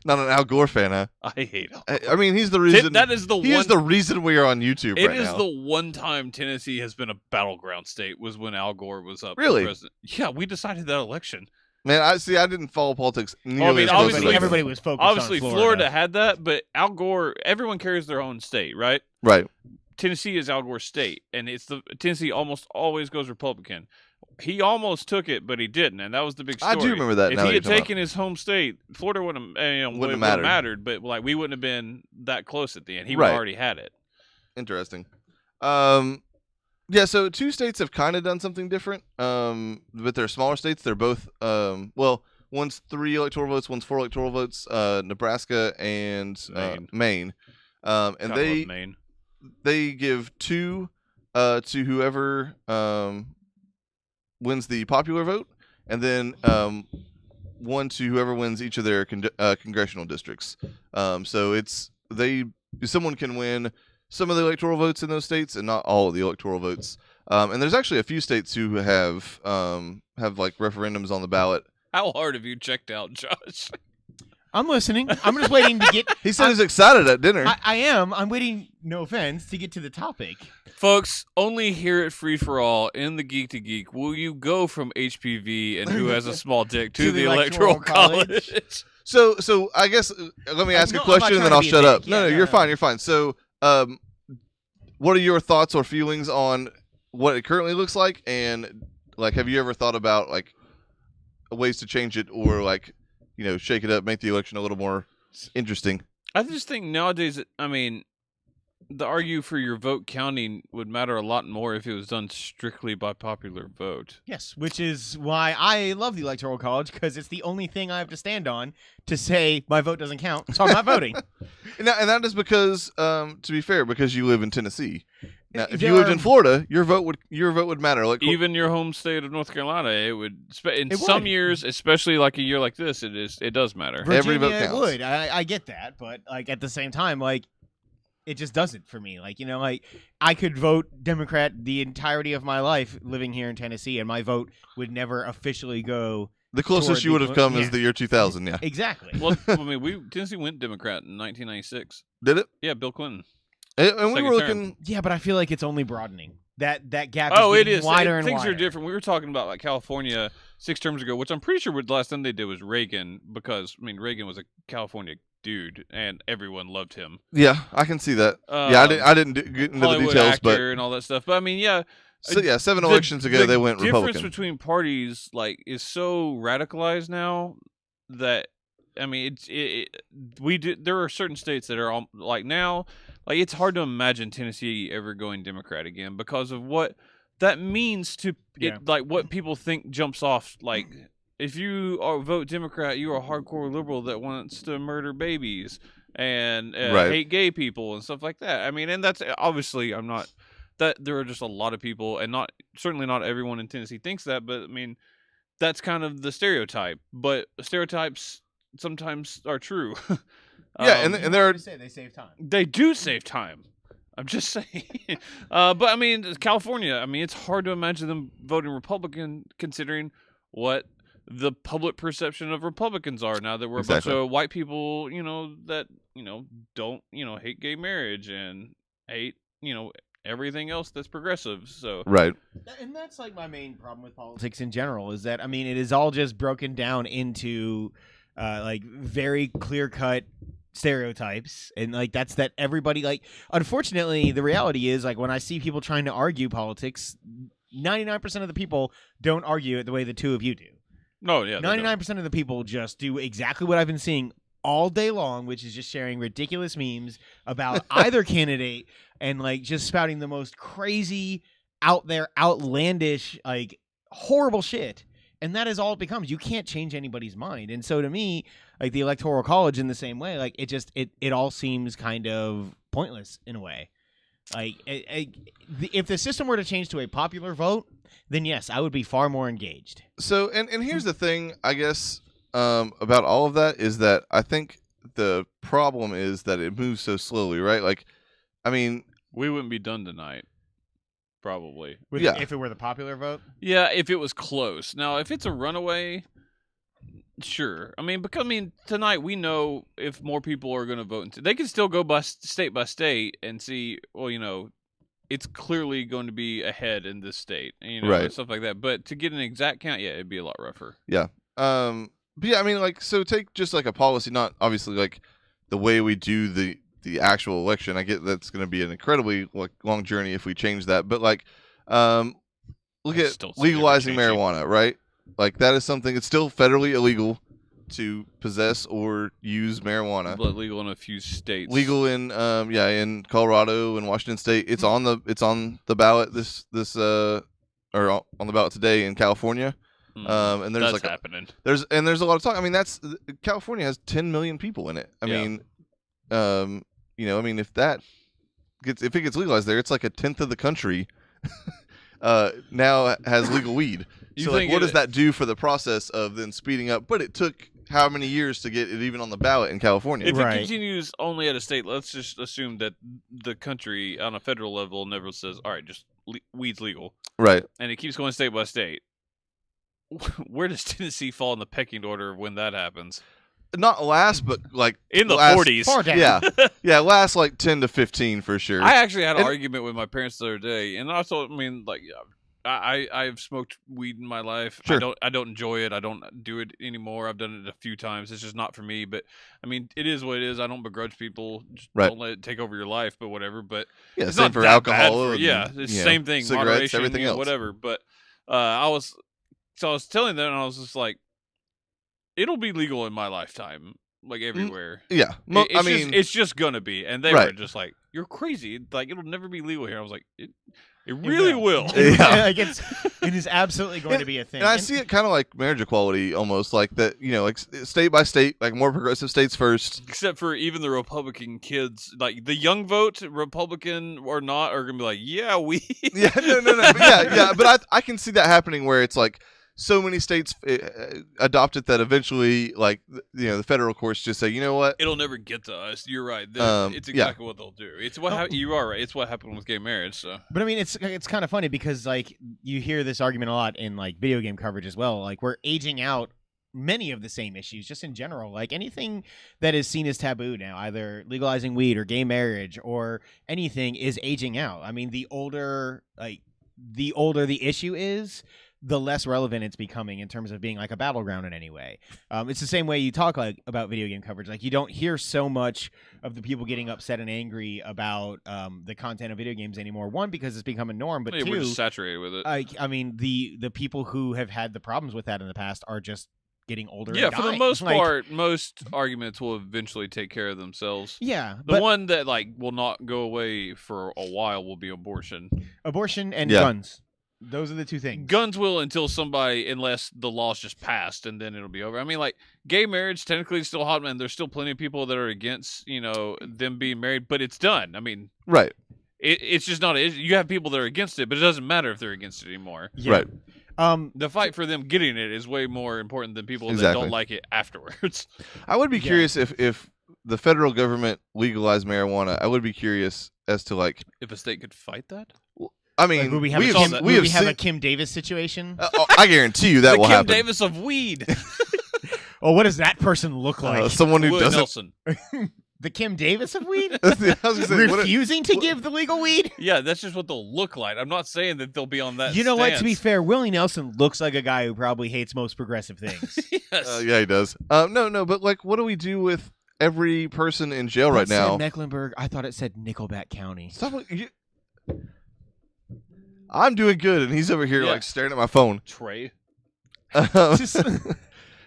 Speaker 2: not an Al Gore fan, huh?
Speaker 1: I hate Al.
Speaker 2: I mean, he's the reason.
Speaker 1: That is the
Speaker 2: he
Speaker 1: one.
Speaker 2: is the reason we are on YouTube
Speaker 1: It
Speaker 2: right
Speaker 1: is
Speaker 2: now.
Speaker 1: the one time Tennessee has been a battleground state was when Al Gore was up
Speaker 2: Really?
Speaker 1: for president. Yeah, we decided that election.
Speaker 2: Man, I didn't follow politics nearly as
Speaker 1: obviously-
Speaker 2: closely.
Speaker 3: everybody was focused
Speaker 1: Obviously,
Speaker 3: on
Speaker 1: Florida had that, but Al Gore, everyone carries their own state, right?
Speaker 2: Right.
Speaker 1: Tennessee is Al Gore's state, and Tennessee almost always goes Republican. He almost took it, but he didn't, and that was the big story.
Speaker 2: I do remember that
Speaker 1: If
Speaker 2: now that
Speaker 1: he had
Speaker 2: you're talking
Speaker 1: taken his home state, Florida wouldn't have,
Speaker 2: Wouldn't have
Speaker 1: mattered, but like we wouldn't have been that close at the end. He
Speaker 2: Right.
Speaker 1: already had it.
Speaker 2: Interesting. Yeah, so 2 states have kind of done something different, but they're smaller states. They're both, one's 3 electoral votes, one's 4 electoral votes, Nebraska and Maine. And
Speaker 1: God, I love Maine.
Speaker 2: they give 2 to whoever wins the popular vote, and then 1 to whoever wins each of their congressional districts. So someone can win some of the electoral votes in those states and not all of the electoral votes. And there's actually a few states who have like referendums on the ballot.
Speaker 1: How hard have you checked out, Josh?
Speaker 3: I'm listening. I'm just waiting to get.
Speaker 2: He said he's excited at dinner.
Speaker 3: I am. I'm waiting. No offense, to get to the topic.
Speaker 1: Folks, only here at Free for All in the Geek to Geek will you go from HPV and who has a small dick to the Electoral College.
Speaker 2: So I guess let me ask
Speaker 3: No,
Speaker 2: a
Speaker 3: I'm not
Speaker 2: question and then
Speaker 3: trying
Speaker 2: I'll
Speaker 3: to be a
Speaker 2: shut
Speaker 3: dick.
Speaker 2: up. No,
Speaker 3: Yeah,
Speaker 2: you're fine. You're fine. So, what are your thoughts or feelings on what it currently looks like, and like, have you ever thought about like ways to change it, or like, shake it up, make the election a little more interesting?
Speaker 1: I just think nowadays, the argue for your vote counting would matter a lot more if it was done strictly by popular vote.
Speaker 3: Yes, which is why I love the Electoral College, because it's the only thing I have to stand on to say my vote doesn't count, so I'm not voting.
Speaker 2: And that is because, to be fair, because you live in Tennessee. Now, if
Speaker 3: There
Speaker 2: you lived
Speaker 3: are-
Speaker 2: in Florida, your vote would matter. Like,
Speaker 1: Even your home state of North Carolina, it would. In
Speaker 3: It
Speaker 1: some
Speaker 3: would.
Speaker 1: years, especially like a year like this, it does matter.
Speaker 2: Every vote
Speaker 3: Virginia
Speaker 2: counts.
Speaker 3: would. I get that, but like at the same time, like it just doesn't for me. Like like I could vote Democrat the entirety of my life living here in Tennessee, and my vote would never officially go.
Speaker 2: the closest
Speaker 3: toward
Speaker 2: you would
Speaker 3: the-
Speaker 2: have come is
Speaker 3: yeah.
Speaker 2: the year 2000. Yeah,
Speaker 3: Exactly.
Speaker 1: Well, Tennessee went Democrat in 1996.
Speaker 2: did it?
Speaker 1: Yeah, Bill Clinton.
Speaker 2: And we
Speaker 1: Second
Speaker 2: were
Speaker 1: term.
Speaker 2: looking.
Speaker 3: Yeah, but I feel like it's only broadening. that gap
Speaker 1: Oh,
Speaker 3: is
Speaker 1: it
Speaker 3: getting
Speaker 1: is.
Speaker 3: wider and
Speaker 1: Things
Speaker 3: wider.
Speaker 1: are different. We were talking about like California 6 terms ago, which I'm pretty sure the last thing they did was Reagan, because I mean Reagan was a California dude and everyone loved him.
Speaker 2: Yeah, I can see that. Yeah, I didn't get into
Speaker 1: Hollywood
Speaker 2: the details,
Speaker 1: actor and all that stuff. But I mean, yeah.
Speaker 2: but so, 7
Speaker 1: the-
Speaker 2: elections ago
Speaker 1: the
Speaker 2: they went
Speaker 1: difference
Speaker 2: Republican.
Speaker 1: between parties like is so radicalized now that I mean there are certain states that are like now like it's hard to imagine Tennessee ever going Democrat again because of what that means to
Speaker 3: Yeah.
Speaker 1: it, like what people think jumps off. Like if you vote Democrat, you're a hardcore liberal that wants to murder babies and
Speaker 2: Right.
Speaker 1: hate gay people and stuff like that. I mean, and that's obviously I'm not that there are just a lot of people, and certainly not everyone in Tennessee thinks that, but I mean that's kind of the stereotype. But stereotypes sometimes are true.
Speaker 2: Yeah, and there are
Speaker 3: say they save time.
Speaker 1: they do save time. I'm just saying. But I mean, California. I mean, it's hard to imagine them voting Republican, considering what the public perception of Republicans are now that we're
Speaker 2: Exactly.
Speaker 1: a bunch of white people, that don't hate gay marriage and hate everything else that's progressive. So
Speaker 2: right.
Speaker 3: And that's like my main problem with politics in general is that I mean it is all just broken down into like very clear cut stereotypes and like that's that everybody like unfortunately the reality is like when I see people trying to argue politics 99% of the people don't argue it the way the two of you do.
Speaker 1: no, yeah, they don't.
Speaker 3: 99% of the people just do exactly what I've been seeing all day long, which is just sharing ridiculous memes about either candidate and like just spouting the most crazy, out there, outlandish, like horrible shit. And that is all it becomes. You can't change anybody's mind. And so to me, like the Electoral College in the same way, like it all seems kind of pointless in a way. Like if the system were to change to a popular vote, then yes, I would be far more engaged.
Speaker 2: So and here's the thing, I guess, about all of that is that I think the problem is that it moves so slowly, right? Like, I mean,
Speaker 1: We wouldn't be done tonight, probably.
Speaker 2: Yeah.
Speaker 3: If it were the popular vote.
Speaker 1: Yeah, if it was close. Now, if it's a runaway, sure. I mean, tonight we know if more people are going to vote. They can still go by state and see. Well, it's clearly going to be ahead in this state, and,
Speaker 2: Right.
Speaker 1: and stuff like that. But to get an exact count, yeah, it'd be a lot rougher.
Speaker 2: But yeah, I mean, like, so take just like a policy, not obviously like the way we do the actual election. I get that's going to be an incredibly long journey if we change that, but like, look
Speaker 1: I
Speaker 2: at
Speaker 1: still see it
Speaker 2: legalizing
Speaker 1: changing.
Speaker 2: marijuana, right? Like that is something. It's still federally illegal to possess or use marijuana.
Speaker 1: But legal in a few states.
Speaker 2: Legal in in Colorado and Washington State. It's on the ballot or on the ballot today in California.
Speaker 1: Mhm.
Speaker 2: And there's
Speaker 1: That's
Speaker 2: like
Speaker 1: happening.
Speaker 2: there's a lot of talk. I mean, California has 10 million people in it. I
Speaker 1: Yeah.
Speaker 2: mean, if it gets legalized there, it's like a tenth of the country now has legal weed.
Speaker 1: You
Speaker 2: So like,
Speaker 1: think
Speaker 2: what
Speaker 1: it-
Speaker 2: does that do for the process of then speeding up? But it took how many years to get it even on the ballot in California?
Speaker 1: If
Speaker 3: Right.
Speaker 1: it continues only at a state, let's just assume that the country on a federal level never says, "All right, just weed's legal,"
Speaker 2: Right.
Speaker 1: and it keeps going state by state. Where does Tennessee fall in the pecking order of when that happens?
Speaker 2: Not last, but like
Speaker 1: In the
Speaker 2: last-
Speaker 1: 40s.
Speaker 3: Far down.
Speaker 2: Yeah, yeah, last like 10 to 15 for sure.
Speaker 1: I actually had an
Speaker 2: And-
Speaker 1: argument with my parents the other day, and I told, I've smoked weed in my life.
Speaker 2: Sure.
Speaker 1: I don't enjoy it. I don't do it anymore. I've done it a few times. It's just not for me. But I mean, it is what it is. I don't begrudge people. Just
Speaker 2: Right.
Speaker 1: don't let it take over your life. But whatever. But
Speaker 2: yeah,
Speaker 1: it's
Speaker 2: same
Speaker 1: not
Speaker 2: for
Speaker 1: that bad
Speaker 2: alcohol.
Speaker 1: for-
Speaker 2: and,
Speaker 1: yeah, it's
Speaker 2: you know,
Speaker 1: same thing.
Speaker 2: cigarettes,
Speaker 1: Moderation,
Speaker 2: everything else.
Speaker 1: whatever. But I was telling them, and I was just like, it'll be legal in my lifetime, like everywhere.
Speaker 2: Yeah,
Speaker 1: It's just gonna be, and they were
Speaker 2: Right.
Speaker 1: just like, "You're crazy! Like it'll never be legal here." I was like, "It really will."
Speaker 2: Yeah.
Speaker 3: Like it is absolutely going to be a thing.
Speaker 2: and I see it kind of like marriage equality, almost like that. Like state by state, like more progressive states first.
Speaker 1: Except for even the Republican kids, like the young vote, Republican or not, are gonna be like, "Yeah, we."
Speaker 2: Yeah, no, but yeah. But I can see that happening where it's like so many states adopt it that eventually, like the federal courts just say, you know what?
Speaker 1: It'll never get to us. You're right. It's
Speaker 2: yeah.
Speaker 1: exactly what they'll do. It's what you are right. It's what happened with gay marriage. So
Speaker 3: But I mean, it's kind of funny because like you hear this argument a lot in like video game coverage as well. Like we're aging out many of the same issues just in general. Like anything that is seen as taboo now, either legalizing weed or gay marriage or anything, is aging out. I mean, the older like the older the issue is, the less relevant it's becoming in terms of being like a battleground in any way. It's the same way you talk like about video game coverage. Like you don't hear so much of the people getting upset and angry about the content of video games anymore. One, because it's become a norm, but
Speaker 1: Yeah,
Speaker 3: two,
Speaker 1: we're just saturated with it.
Speaker 3: I mean, the people who have had the problems with that in the past are just getting older.
Speaker 1: Yeah,
Speaker 3: and
Speaker 1: for the
Speaker 3: dying.
Speaker 1: most
Speaker 3: Like,
Speaker 1: part, most arguments will eventually take care of themselves.
Speaker 3: yeah,
Speaker 1: The
Speaker 3: but
Speaker 1: one that like will not go away for a while will be abortion.
Speaker 3: abortion and
Speaker 2: Yeah.
Speaker 3: guns. Those are the two things.
Speaker 1: Guns will unless the law's just passed, and then it'll be over. I mean, like gay marriage technically is still hot, and there's still plenty of people that are against them being married, but it's done. I mean,
Speaker 2: Right.
Speaker 1: it's just not. You have people that are against it, but it doesn't matter if they're against it anymore.
Speaker 3: Yeah.
Speaker 2: Right.
Speaker 1: The fight for them getting it is way more important than people that
Speaker 2: Exactly.
Speaker 1: don't like it afterwards.
Speaker 2: I would be
Speaker 3: Yeah.
Speaker 2: curious if the federal government legalized marijuana. I would be curious as to like.
Speaker 1: If a state could fight that,
Speaker 2: I
Speaker 3: Like,
Speaker 2: mean,
Speaker 3: would we have,
Speaker 2: we
Speaker 3: a
Speaker 2: have,
Speaker 3: Kim,
Speaker 1: that-
Speaker 3: would we
Speaker 2: we
Speaker 3: have
Speaker 2: have
Speaker 3: a Kim Davis situation?
Speaker 2: I guarantee you that
Speaker 1: the
Speaker 2: will
Speaker 1: Kim
Speaker 2: happen.
Speaker 1: Davis of weed,
Speaker 3: Oh, what does that person look like?
Speaker 2: Someone who
Speaker 1: Willie
Speaker 2: doesn't.
Speaker 1: Nelson.
Speaker 3: The Kim Davis of weed?
Speaker 2: I was gonna say, what-
Speaker 3: Refusing to give the legal weed?
Speaker 1: Yeah, that's just what they'll look like. I'm not saying that they'll be on that.
Speaker 3: You know what? To be
Speaker 1: stance.
Speaker 3: fair, Willie Nelson looks like a guy who probably hates most progressive things.
Speaker 1: Yes.
Speaker 2: yeah, he does. No, but like, what do we do with every person in jail right
Speaker 3: It said
Speaker 2: now?
Speaker 3: Mecklenburg. I thought it said Nickelback County.
Speaker 2: Stop. I'm doing good, and he's over here
Speaker 1: Yeah.
Speaker 2: like staring at my phone.
Speaker 1: Trey.
Speaker 3: Just-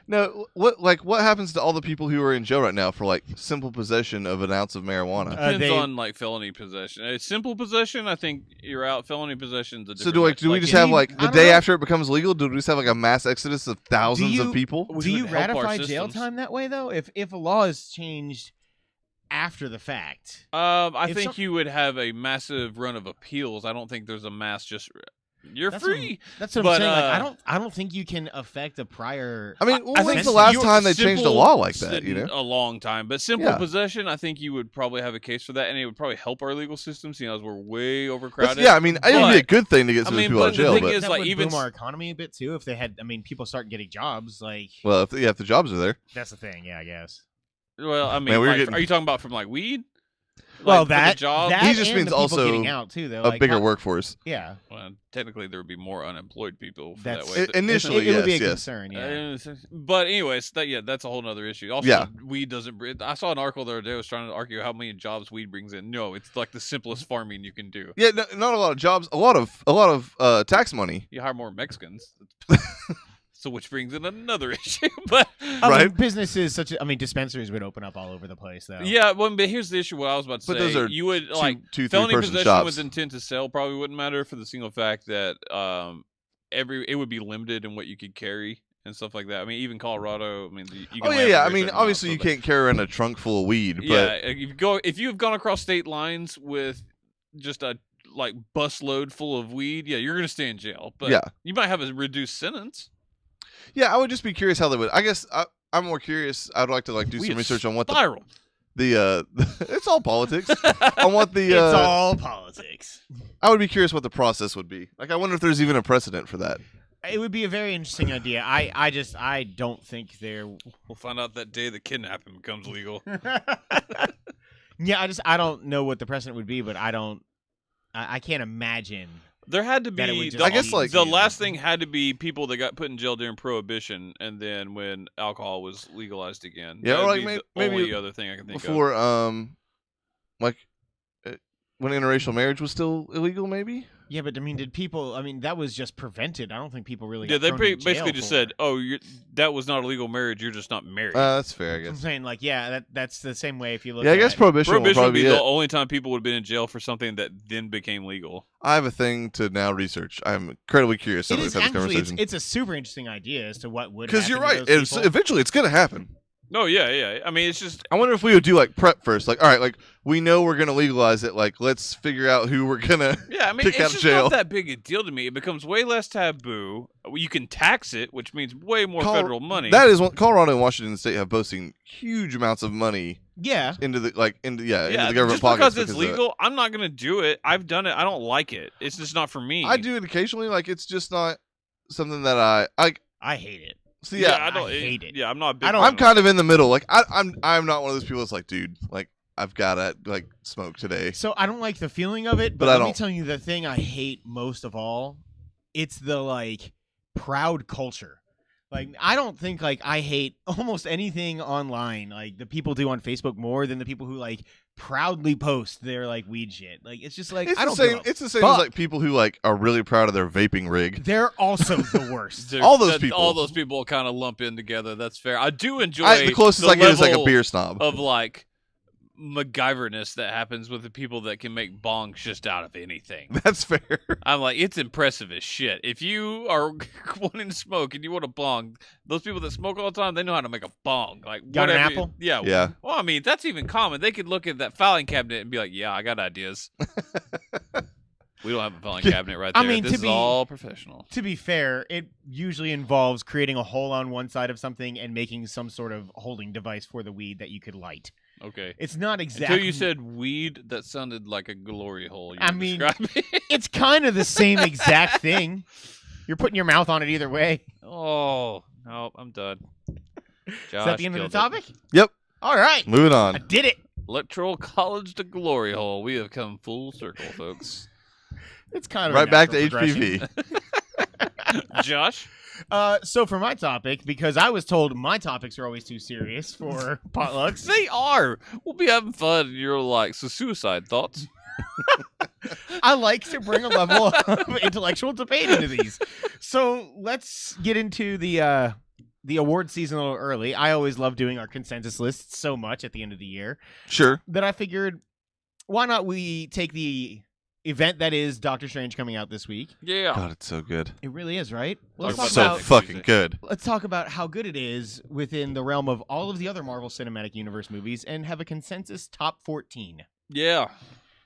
Speaker 2: No, what happens to all the people who are in jail right now for like simple possession of an ounce of marijuana?
Speaker 1: Depends on like felony possession. Simple possession, I think you're out. Felony possession's a
Speaker 2: So
Speaker 1: different.
Speaker 2: do we just
Speaker 1: in-
Speaker 2: have like
Speaker 3: I
Speaker 2: the
Speaker 3: don't
Speaker 2: day
Speaker 3: know.
Speaker 2: after it becomes legal? Do we just have like a mass exodus of thousands
Speaker 3: you-
Speaker 2: of people?
Speaker 1: Which
Speaker 3: Do you
Speaker 1: would help our
Speaker 3: ratify jail
Speaker 1: systems.
Speaker 3: time that way though? If a law is changed after the fact,
Speaker 1: I
Speaker 3: if
Speaker 1: think
Speaker 3: some-
Speaker 1: you would have a massive run of appeals. I don't think there's a mass just. You're
Speaker 3: That's
Speaker 1: free.
Speaker 3: that's what
Speaker 1: But,
Speaker 3: I'm saying. Like,
Speaker 1: uh,
Speaker 3: I don't think you can affect a prior.
Speaker 2: I mean, when
Speaker 1: I
Speaker 2: was
Speaker 1: think
Speaker 2: the last
Speaker 1: you're
Speaker 2: time they changed a
Speaker 1: simple
Speaker 2: law like that? You
Speaker 1: sitting
Speaker 2: know,
Speaker 1: a long time. But simple
Speaker 2: Yeah.
Speaker 1: possession, I think you would probably have a case for that, and it would probably help our legal systems. As we're way
Speaker 2: That's-
Speaker 1: overcrowded.
Speaker 2: yeah. I mean, it would be a
Speaker 1: But-
Speaker 2: good thing to get some
Speaker 1: I
Speaker 2: of these
Speaker 1: mean,
Speaker 2: people out of
Speaker 1: but the
Speaker 2: jail.
Speaker 1: thing
Speaker 2: But
Speaker 1: is,
Speaker 3: that
Speaker 1: like,
Speaker 3: would
Speaker 1: even
Speaker 3: boom our economy a bit too. If they had, I mean, people start getting jobs. Like
Speaker 2: well, if the jobs are there,
Speaker 3: that's the thing. Yeah, I guess.
Speaker 1: Well, I mean,
Speaker 2: Man, we were
Speaker 1: like,
Speaker 2: getting-
Speaker 1: are you talking about from like weed?
Speaker 3: Well,
Speaker 1: Like, for the
Speaker 3: that
Speaker 1: job.
Speaker 3: that
Speaker 2: He just
Speaker 3: and
Speaker 2: means
Speaker 3: the people
Speaker 2: also
Speaker 3: getting out too, though.
Speaker 2: a
Speaker 3: Like,
Speaker 2: bigger
Speaker 3: how-
Speaker 2: workforce.
Speaker 3: Yeah,
Speaker 1: Well, technically, there would be more unemployed people for
Speaker 3: That's-
Speaker 1: that way.
Speaker 2: Initially,
Speaker 3: it would be a
Speaker 2: yes.
Speaker 3: concern. Yeah.
Speaker 1: But anyways, that's a whole nother issue. Also,
Speaker 2: Yeah.
Speaker 1: weed doesn't. I saw an article the other day. I was trying to argue how many jobs weed brings in. No, it's like the simplest farming you can do.
Speaker 2: Yeah, not a lot of jobs. A lot of tax money.
Speaker 1: You hire more Mexicans. So which brings in another issue. But
Speaker 3: I mean,
Speaker 2: Right.
Speaker 3: businesses such as, I mean, dispensaries would open up all over the place, though.
Speaker 1: yeah, well, but here's the issue. What I was about to
Speaker 2: But
Speaker 1: say.
Speaker 2: those are
Speaker 1: you would like
Speaker 2: two,
Speaker 1: felony
Speaker 2: 3-person
Speaker 1: possession
Speaker 2: shops.
Speaker 1: with intent to sell probably wouldn't matter for the single fact that it would be limited in what you could carry and stuff like that. I mean, even Colorado. I mean, you can
Speaker 2: Oh yeah,
Speaker 1: land
Speaker 2: yeah.
Speaker 1: over
Speaker 2: I
Speaker 1: a
Speaker 2: mean,
Speaker 1: certain
Speaker 2: obviously you
Speaker 1: amount, so
Speaker 2: can't carry around a trunk full of weed, but
Speaker 1: yeah, if you've gone across state lines with just a like bus load full of weed, yeah, you're gonna stay in jail. But
Speaker 2: yeah,
Speaker 1: you might have a reduced sentence.
Speaker 2: yeah. I would just be curious how they would. I guess I'm more curious. I'd like to like do
Speaker 1: We
Speaker 2: some
Speaker 1: had
Speaker 2: research on what
Speaker 1: Spiral.
Speaker 2: the it's all politics. On what the
Speaker 3: It's all politics.
Speaker 2: I would be curious what the process would be. Like, I wonder if there's even a precedent for that.
Speaker 3: It would be a very interesting idea. I don't think there.
Speaker 1: We'll find out that day the kidnapping becomes legal.
Speaker 3: Yeah, I don't know what the precedent would be, but I can't imagine.
Speaker 1: There had to
Speaker 3: That it
Speaker 1: be.
Speaker 3: would just
Speaker 1: The,
Speaker 2: I guess, like-
Speaker 1: the last thing had to be people that got put in jail during Prohibition, and then when alcohol was legalized again.
Speaker 2: Yeah, or,
Speaker 1: That'd
Speaker 2: like,
Speaker 1: be
Speaker 2: maybe
Speaker 1: the only other thing I can think of.
Speaker 2: Before like when interracial marriage was still illegal, maybe.
Speaker 3: Yeah, but I mean, did people? I mean, that was just prevented. I don't think people really.
Speaker 1: Yeah,
Speaker 3: got
Speaker 1: they
Speaker 3: thrown in
Speaker 1: basically
Speaker 3: jail
Speaker 1: just
Speaker 3: for
Speaker 1: said,
Speaker 3: it.
Speaker 1: "Oh, that was not a legal marriage. You're just not married."
Speaker 2: That's fair, I
Speaker 3: I'm
Speaker 2: guess.
Speaker 3: saying, like, yeah, that's the same way if you look.
Speaker 2: Yeah, I guess
Speaker 3: at,
Speaker 2: prohibition will
Speaker 1: Prohibition would
Speaker 2: probably
Speaker 1: be
Speaker 2: be
Speaker 1: the
Speaker 2: it.
Speaker 1: only time people would have been in jail for something that then became legal.
Speaker 2: I have a thing to now research. I'm incredibly curious to
Speaker 3: It
Speaker 2: have
Speaker 3: is
Speaker 2: this
Speaker 3: actually
Speaker 2: conversation.
Speaker 3: it's a super interesting idea as to what would.
Speaker 2: Because you're
Speaker 3: happen
Speaker 2: right.
Speaker 3: to those people.
Speaker 2: Eventually, it's gonna happen.
Speaker 1: No, yeah. I mean, it's just
Speaker 2: I wonder if we would do like prep first. Like, all right, like we know we're gonna legalize it. Like, let's figure out who we're gonna.
Speaker 1: yeah. I mean,
Speaker 2: Kick
Speaker 1: it's
Speaker 2: out of
Speaker 1: just
Speaker 2: jail.
Speaker 1: not that big a deal to me. It becomes way less taboo. You can tax it, which means way more federal money.
Speaker 2: That is one. Colorado and Washington State have both seen huge amounts of money
Speaker 3: Yeah,
Speaker 2: into the into the government
Speaker 1: just
Speaker 2: pockets
Speaker 1: because it's
Speaker 2: of it.
Speaker 1: legal, I'm not gonna do it. I've done it. I don't like it. It's just not for me.
Speaker 2: I do it occasionally. Like, it's just not something that I like.
Speaker 3: I hate it.
Speaker 2: So
Speaker 1: Yeah,
Speaker 2: yeah,
Speaker 1: I don't
Speaker 3: I hate it.
Speaker 1: Yeah, I'm not. A big
Speaker 3: I don't-
Speaker 1: fan
Speaker 2: I'm
Speaker 1: of
Speaker 2: kind of in the middle. Like, I'm not one of those people that's like, dude, like I've got to like smoke today.
Speaker 3: So I don't like the feeling of it, but
Speaker 2: But I
Speaker 3: let me
Speaker 2: don't-
Speaker 3: tell you the thing I hate most of all. It's the like proud culture. Like I don't think like I hate almost anything online. Like the people do on Facebook more than the people who like proudly post their like weed shit. Like it's just like
Speaker 2: It's
Speaker 3: I
Speaker 2: the
Speaker 3: don't
Speaker 2: same.
Speaker 3: give a
Speaker 2: It's the same
Speaker 3: fuck.
Speaker 2: as like people who like are really proud of their vaping rig.
Speaker 3: They're also the worst.
Speaker 1: There's-
Speaker 2: All those people.
Speaker 1: all those people kind of lump in together. That's fair. I do enjoy
Speaker 2: The closest
Speaker 1: the
Speaker 2: I get is like a
Speaker 1: level
Speaker 2: beer snob.
Speaker 1: of like MacGyverness that happens with the people that can make bongs just out of anything.
Speaker 2: That's fair.
Speaker 1: I'm like, it's impressive as shit. If you are wanting to smoke and you want a bong, those people that smoke all the time, they know how to make a bong. Like,
Speaker 3: Got an
Speaker 1: whatever-
Speaker 3: apple?
Speaker 1: Yeah.
Speaker 2: Yeah.
Speaker 1: Well, I mean, that's even common. They could look at that filing cabinet and be like, yeah, I got ideas. We don't have a filing cabinet right
Speaker 3: I
Speaker 1: there.
Speaker 3: mean,
Speaker 1: This
Speaker 3: to
Speaker 1: is
Speaker 3: be-
Speaker 1: all professional.
Speaker 3: To be fair, it usually involves creating a hole on one side of something and making some sort of holding device for the weed that you could light.
Speaker 1: Okay.
Speaker 3: It's not exactly.
Speaker 1: Until you said weed, that sounded like a glory hole. You
Speaker 3: I
Speaker 1: were
Speaker 3: mean,
Speaker 1: describing.
Speaker 3: it's kind of the same exact thing. You're putting your mouth on it either way.
Speaker 1: Oh, no, I'm done.
Speaker 3: Is
Speaker 1: Josh
Speaker 3: that the end of the
Speaker 1: killed it.
Speaker 3: topic?
Speaker 2: Yep.
Speaker 3: All right.
Speaker 2: Moving
Speaker 3: I
Speaker 2: on.
Speaker 3: did it.
Speaker 1: Electoral College to glory hole. We have come full circle, folks.
Speaker 3: It's kind of
Speaker 2: Right
Speaker 3: a
Speaker 2: back to
Speaker 3: natural progression.
Speaker 2: HPV.
Speaker 1: Josh?
Speaker 3: So for my topic, because I was told my topics are always too serious for potlucks.
Speaker 1: They are. We'll be having fun. And you're like, so suicide thoughts?
Speaker 3: I like to bring a level of intellectual debate into these. So let's get into the award season a little early. I always love doing our consensus lists so much at the end of the year
Speaker 2: Sure.
Speaker 3: that I figured, why not we take the event that is Doctor Strange coming out this week?
Speaker 1: Yeah.
Speaker 2: God, it's so good.
Speaker 3: It really is, right?
Speaker 1: Talk
Speaker 3: Let's
Speaker 1: about
Speaker 3: talk
Speaker 2: So
Speaker 3: about
Speaker 1: that.
Speaker 2: fucking good.
Speaker 3: let's talk about how good it is within the realm of all of the other Marvel Cinematic Universe movies and have a consensus top 14,
Speaker 1: Yeah.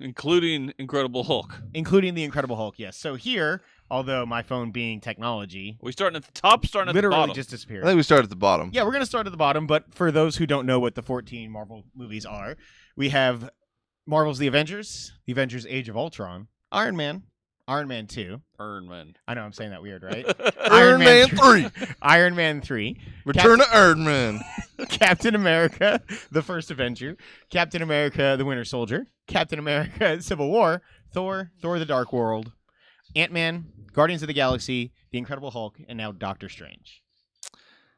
Speaker 1: Including Incredible Hulk.
Speaker 3: including the Incredible Hulk. Yes. So here, although my phone being technology,
Speaker 1: We starting at the top, starting at the
Speaker 3: literally
Speaker 1: bottom.
Speaker 3: just
Speaker 2: I
Speaker 3: disappeared.
Speaker 2: think we start at the bottom.
Speaker 3: Yeah, we're going to start at the bottom, but for those who don't know what the 14 Marvel movies are, we have Marvel's The Avengers Age of Ultron, Iron Man 2.
Speaker 1: Ernman.
Speaker 3: I know I'm saying that weird, right?
Speaker 2: Iron Man 3.
Speaker 3: Iron Man 3,
Speaker 2: Return to Iron Man.
Speaker 3: Captain America, the first Avenger, Captain America, the Winter Soldier, Captain America, Civil War, Thor the Dark World, Ant-Man, Guardians of the Galaxy, The Incredible Hulk, and now Doctor Strange.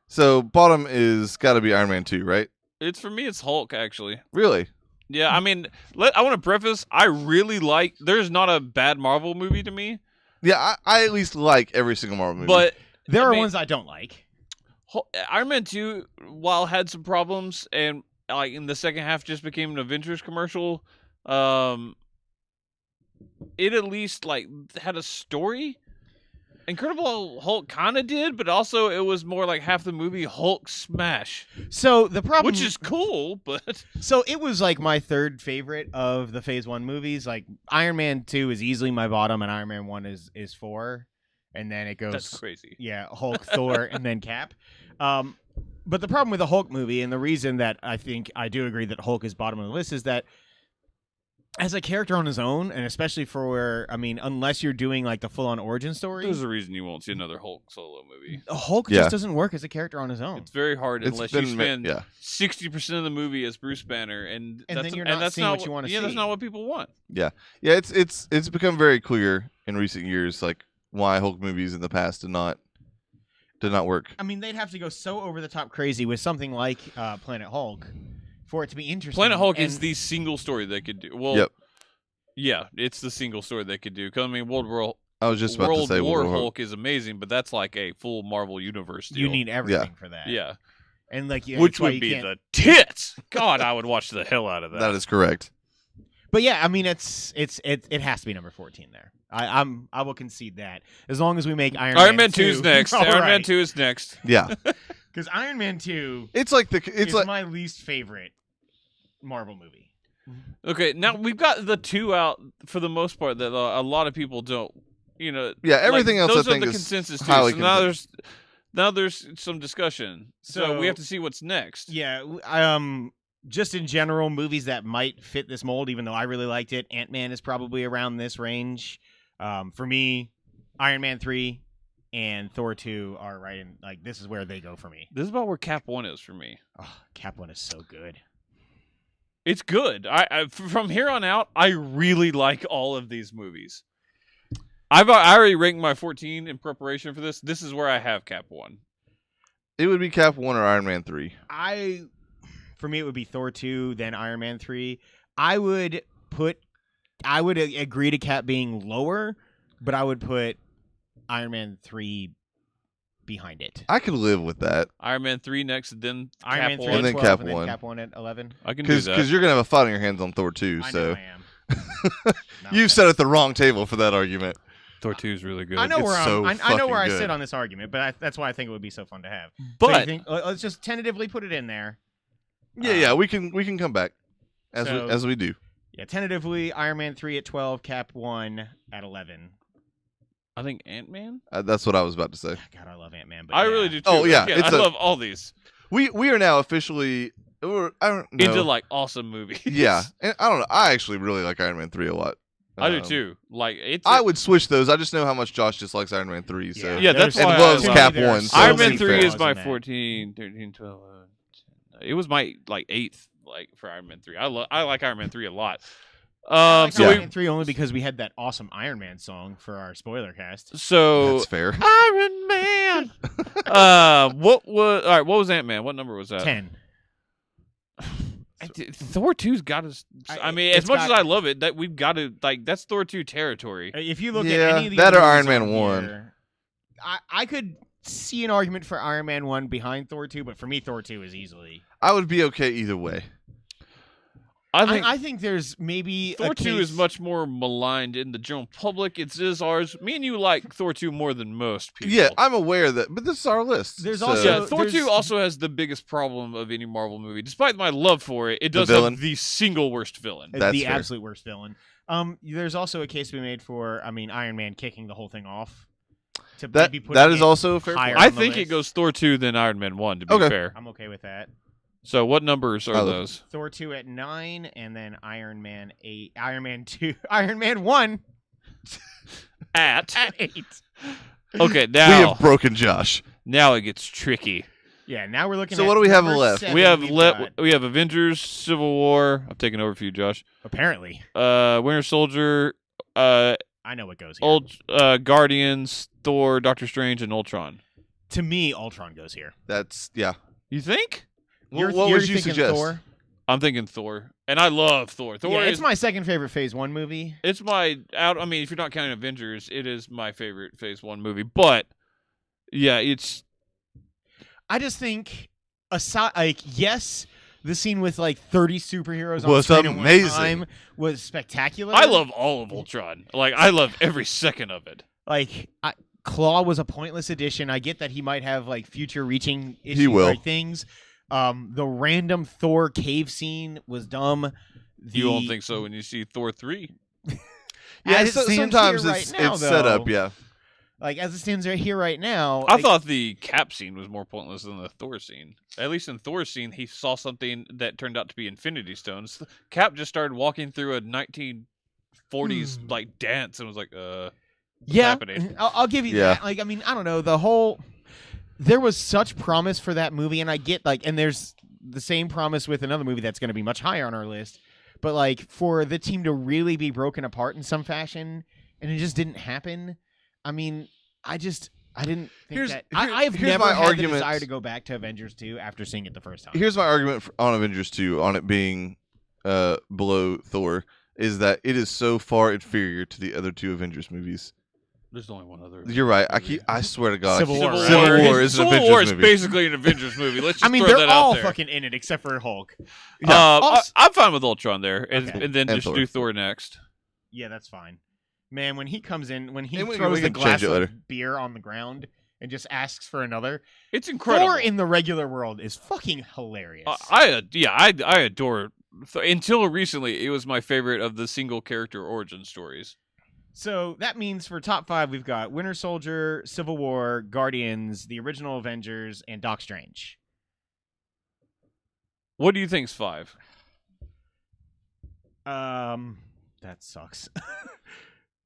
Speaker 2: So bottom is got to be Iron Man 2, right?
Speaker 1: It's for me, it's Hulk, actually.
Speaker 2: Really?
Speaker 1: Yeah, I mean, I want to preface, I really like, there's not a bad Marvel movie to me,
Speaker 2: Yeah, I at least like every single Marvel movie.
Speaker 1: but
Speaker 3: There
Speaker 1: I
Speaker 3: are
Speaker 1: mean,
Speaker 3: ones I don't like.
Speaker 1: Iron Man 2, while had some problems and like in the second half just became an Avengers commercial, it at least like had a story. Incredible Hulk kind of did, but also it was more like half the movie Hulk smash,
Speaker 3: So the problem,
Speaker 1: which is cool, but
Speaker 3: so it was like my third favorite of the Phase 1 movies. Like Iron Man 2 is easily my bottom, and Iron Man 1 is 4, and then it goes
Speaker 1: that's crazy.
Speaker 3: Yeah, Hulk, Thor, and then Cap. But the problem with the Hulk movie, and the reason that I think I do agree that Hulk is bottom of the list, is that as a character on his own, and especially for, I mean, unless you're doing like the full-on origin story,
Speaker 1: There's a reason you won't see another Hulk solo movie.
Speaker 3: Hulk
Speaker 2: Yeah.
Speaker 3: just doesn't work as a character on his own.
Speaker 1: It's very hard
Speaker 2: It's
Speaker 1: unless
Speaker 2: been
Speaker 1: you
Speaker 2: ma-
Speaker 1: spend
Speaker 2: yeah.
Speaker 1: 60% of the movie as Bruce Banner, and
Speaker 3: And
Speaker 1: that's,
Speaker 3: then you're
Speaker 1: and
Speaker 3: not
Speaker 1: that's
Speaker 3: seeing
Speaker 1: not
Speaker 3: what you wanna
Speaker 1: Yeah, that's
Speaker 3: see.
Speaker 1: not what people want.
Speaker 2: Yeah, it's become very clear in recent years, like why Hulk movies in the past did not work.
Speaker 3: I mean, they'd have to go so over the top crazy with something like Planet Hulk for it to be interesting.
Speaker 1: Planet Hulk is
Speaker 3: And-
Speaker 1: the single story they could do. Well,
Speaker 2: Yep.
Speaker 1: yeah, it's the single story they could do. 'Cause, I mean, World
Speaker 2: I was just about to say
Speaker 1: War
Speaker 2: World War
Speaker 1: Hulk is amazing, but that's like a full Marvel Universe deal.
Speaker 3: you need everything for that.
Speaker 1: yeah,
Speaker 3: And like, yeah,
Speaker 1: which
Speaker 3: it's why
Speaker 1: would
Speaker 3: you
Speaker 1: be
Speaker 3: can't-
Speaker 1: the tits. God, I would watch the hell out of that.
Speaker 2: That is correct.
Speaker 3: But yeah, I mean, it has to be number 14 there. I will concede that as long as we make Iron
Speaker 1: Man 2 is next. Iron Man 2 is next.
Speaker 2: Yeah,
Speaker 3: because Iron Man 2
Speaker 2: it's like
Speaker 3: is my least favorite Marvel movie.
Speaker 1: Okay, now we've got the two out for the most part that a lot of people don't. You know,
Speaker 2: yeah. Everything
Speaker 1: like,
Speaker 2: else
Speaker 1: those
Speaker 2: I think
Speaker 1: are the
Speaker 2: is
Speaker 1: consensus too.
Speaker 2: highly
Speaker 1: So now there's some discussion. So we have to see what's next.
Speaker 3: Yeah, just in general, movies that might fit this mold. Even though I really liked it, Ant-Man is probably around this range. For me, Iron Man 3 and Thor 2 are right in. Like, this is where they go for me.
Speaker 1: This is about where Cap 1 is for me.
Speaker 3: Oh, Cap 1 is so good.
Speaker 1: It's good. From here on out, I really like all of these movies. I already ranked my 14 in preparation for this. This is where I have Cap 1.
Speaker 2: It would be Cap 1 or Iron Man 3.
Speaker 3: For me, it would be Thor 2, then Iron Man 3. I would agree to Cap being lower, but I would put Iron Man 3 behind it.
Speaker 2: I could live with that.
Speaker 1: Iron Man 3 next, then
Speaker 3: Iron
Speaker 1: Cap
Speaker 3: Man 3
Speaker 1: 1.
Speaker 2: And then
Speaker 3: 12,
Speaker 2: Cap
Speaker 3: and then
Speaker 2: 1.
Speaker 3: Cap 1 at 11.
Speaker 1: I can do that.
Speaker 2: Because you're going to have a fight on your hands on Thor 2.
Speaker 3: I
Speaker 2: So
Speaker 3: know I am. No,
Speaker 2: you've sat at the wrong table for that argument.
Speaker 1: Thor 2 is really good.
Speaker 3: I know
Speaker 2: It's
Speaker 3: where
Speaker 2: so
Speaker 3: I know where I
Speaker 2: fucking
Speaker 3: sit
Speaker 2: good.
Speaker 3: on this argument, but that's why I think it would be so fun to have.
Speaker 1: But
Speaker 3: so you think, let's just tentatively put it in there.
Speaker 2: Yeah, we can come back as we do.
Speaker 3: Yeah, tentatively Iron Man 3 at 12, Cap 1 at 11.
Speaker 1: I think Ant-Man?
Speaker 2: That's what I was about to say.
Speaker 3: God, I love Ant-Man.
Speaker 1: I really do too.
Speaker 2: Oh, yeah,
Speaker 1: I
Speaker 2: it's
Speaker 1: love all these.
Speaker 2: We are now officially. I don't know.
Speaker 1: Into like awesome movies.
Speaker 2: Yeah, and I don't know. I actually really like Iron Man 3 a lot.
Speaker 1: I do too. Like it's
Speaker 2: I would switch those. I just know how much Josh dislikes Iron Man 3. So
Speaker 1: Yeah, that's
Speaker 3: there's
Speaker 1: why
Speaker 2: and loves
Speaker 1: I love
Speaker 2: Cap
Speaker 3: there are
Speaker 2: 1.
Speaker 3: so
Speaker 2: So
Speaker 1: Iron
Speaker 3: many
Speaker 1: Man
Speaker 2: big
Speaker 1: 3
Speaker 2: fan.
Speaker 1: is my
Speaker 3: in that.
Speaker 1: 14, 13, 12. It was my like 8th like for Iron Man 3. I like Iron Man 3 a lot.
Speaker 3: Iron
Speaker 1: So
Speaker 3: Man 3 only because we had that awesome Iron Man song for our spoiler cast.
Speaker 1: so
Speaker 2: That's fair.
Speaker 1: Iron Man. What was Ant-Man? What number was that?
Speaker 3: 10.
Speaker 1: Thor 2's got us. I mean,
Speaker 3: it's
Speaker 1: as much as
Speaker 3: got-
Speaker 1: I love it, that we've got to like that's Thor 2 territory.
Speaker 3: If you look
Speaker 2: Yeah,
Speaker 3: at any of these
Speaker 2: that or
Speaker 3: movies
Speaker 2: Iron Man
Speaker 3: on
Speaker 2: 1.
Speaker 3: here, I could see an argument for Iron Man 1 behind Thor 2, but for me, Thor 2 is easily.
Speaker 2: I would be okay either way.
Speaker 3: I think there's maybe
Speaker 1: Thor
Speaker 3: a
Speaker 1: 2 is
Speaker 3: case-
Speaker 1: much more maligned in the general public. It's just ours. Me and you like Thor 2 more than most people.
Speaker 2: Yeah, I'm aware that, but this is our list.
Speaker 3: There's
Speaker 2: so-
Speaker 3: also-
Speaker 1: Yeah, Thor 2
Speaker 3: there's-
Speaker 1: also has the biggest problem of any Marvel movie. Despite my love for it, it
Speaker 2: The
Speaker 1: does
Speaker 2: villain?
Speaker 1: have the single worst villain.
Speaker 3: It's
Speaker 2: That's
Speaker 3: the
Speaker 2: fair.
Speaker 3: absolute worst villain. There's also a case to be made for, Iron Man kicking the whole thing off. To
Speaker 2: that
Speaker 3: maybe putting
Speaker 2: that is
Speaker 3: it
Speaker 2: also a fair.
Speaker 3: higher
Speaker 2: point.
Speaker 1: I
Speaker 3: on the
Speaker 1: think it
Speaker 3: list.
Speaker 1: goes Thor 2 then Iron Man 1, to be
Speaker 2: Okay.
Speaker 1: fair.
Speaker 3: I'm okay with that.
Speaker 1: So what numbers are
Speaker 2: I love
Speaker 1: those?
Speaker 3: Thor 2 at 9, and then Iron Man 8, Iron Man 2, Iron Man 1
Speaker 1: At.
Speaker 3: at 8.
Speaker 1: Okay,
Speaker 2: We
Speaker 1: now
Speaker 2: have broken Josh.
Speaker 1: now it gets tricky.
Speaker 3: Yeah, now we're looking
Speaker 2: So
Speaker 3: at
Speaker 2: what do we have
Speaker 3: number
Speaker 2: left?
Speaker 3: 7
Speaker 1: We have
Speaker 3: we've got-
Speaker 1: we have Avengers, Civil War. I'm taking over for you, Josh.
Speaker 3: Apparently.
Speaker 1: Winter Soldier,
Speaker 3: I know what goes here.
Speaker 1: Guardians, Thor, Doctor Strange, and Ultron.
Speaker 3: To me, Ultron goes here.
Speaker 2: That's yeah.
Speaker 1: You think?
Speaker 3: You're-
Speaker 2: what
Speaker 3: you're
Speaker 2: would you
Speaker 3: thinking
Speaker 2: suggest?
Speaker 3: Thor?
Speaker 1: I'm thinking Thor, and I love Thor. Thor
Speaker 3: Yeah,
Speaker 1: is
Speaker 3: it's my second favorite Phase 1 movie.
Speaker 1: it's my out. I mean, if you're not counting Avengers, it is my favorite Phase 1 movie. But yeah, it's
Speaker 3: I just think, yes, the scene with 30 superheroes on
Speaker 2: Was
Speaker 3: screen at one
Speaker 2: amazing.
Speaker 3: time was spectacular.
Speaker 1: I love all of Ultron. Like I love every second of it.
Speaker 3: Claw was a pointless addition. I get that he might have future-reaching issues
Speaker 2: He will.
Speaker 3: or things. The random Thor cave scene was dumb.
Speaker 1: You won't think so when you see Thor 3.
Speaker 2: Yeah,
Speaker 3: As it stands
Speaker 2: sometimes
Speaker 3: here
Speaker 2: it's
Speaker 3: right now,
Speaker 2: it's set up.
Speaker 3: though,
Speaker 2: Yeah,
Speaker 3: as it stands right here right now,
Speaker 1: I thought the Cap scene was more pointless than the Thor scene. At least in Thor's scene, he saw something that turned out to be Infinity Stones. Cap just started walking through a 1940s dance and was like, happening?
Speaker 3: I'll give you
Speaker 2: Yeah.
Speaker 3: that. I don't know. There was such promise for that movie, and I get and there's the same promise with another movie that's going to be much higher on our list. But for the team to really be broken apart in some fashion, and it just didn't happen. I didn't think that. I've
Speaker 2: here's
Speaker 3: never
Speaker 2: my
Speaker 3: had
Speaker 2: argument.
Speaker 3: the desire to go back to Avengers 2 after seeing it the first time.
Speaker 2: here's my argument on Avengers 2 on it being below Thor is that it is so far inferior to the other two Avengers movies.
Speaker 1: there's only one other.
Speaker 2: You're right. I swear to God,
Speaker 3: Civil War, right?
Speaker 2: Civil War is an
Speaker 1: Civil
Speaker 2: Avengers
Speaker 1: War is
Speaker 2: movie.
Speaker 1: basically an Avengers movie. Let's just throw
Speaker 3: they're
Speaker 1: that
Speaker 3: all
Speaker 1: out there.
Speaker 3: fucking in it except for Hulk.
Speaker 1: I'm fine with Ultron there, and,
Speaker 3: Okay.
Speaker 1: and then
Speaker 2: And
Speaker 1: just
Speaker 2: Thor.
Speaker 1: do Thor next.
Speaker 3: Yeah, that's fine. Man, when he comes in, when he
Speaker 2: And we
Speaker 3: throws
Speaker 2: can
Speaker 3: the
Speaker 2: change
Speaker 3: glass
Speaker 2: it later.
Speaker 3: of beer on the ground and just asks for another,
Speaker 1: It's incredible.
Speaker 3: Thor in the regular world is fucking hilarious.
Speaker 1: I adore. Until recently, it was my favorite of the single character origin stories.
Speaker 3: So that means for top 5, we've got Winter Soldier, Civil War, Guardians, the original Avengers, and Doc Strange.
Speaker 1: What do you think's 5?
Speaker 3: That sucks.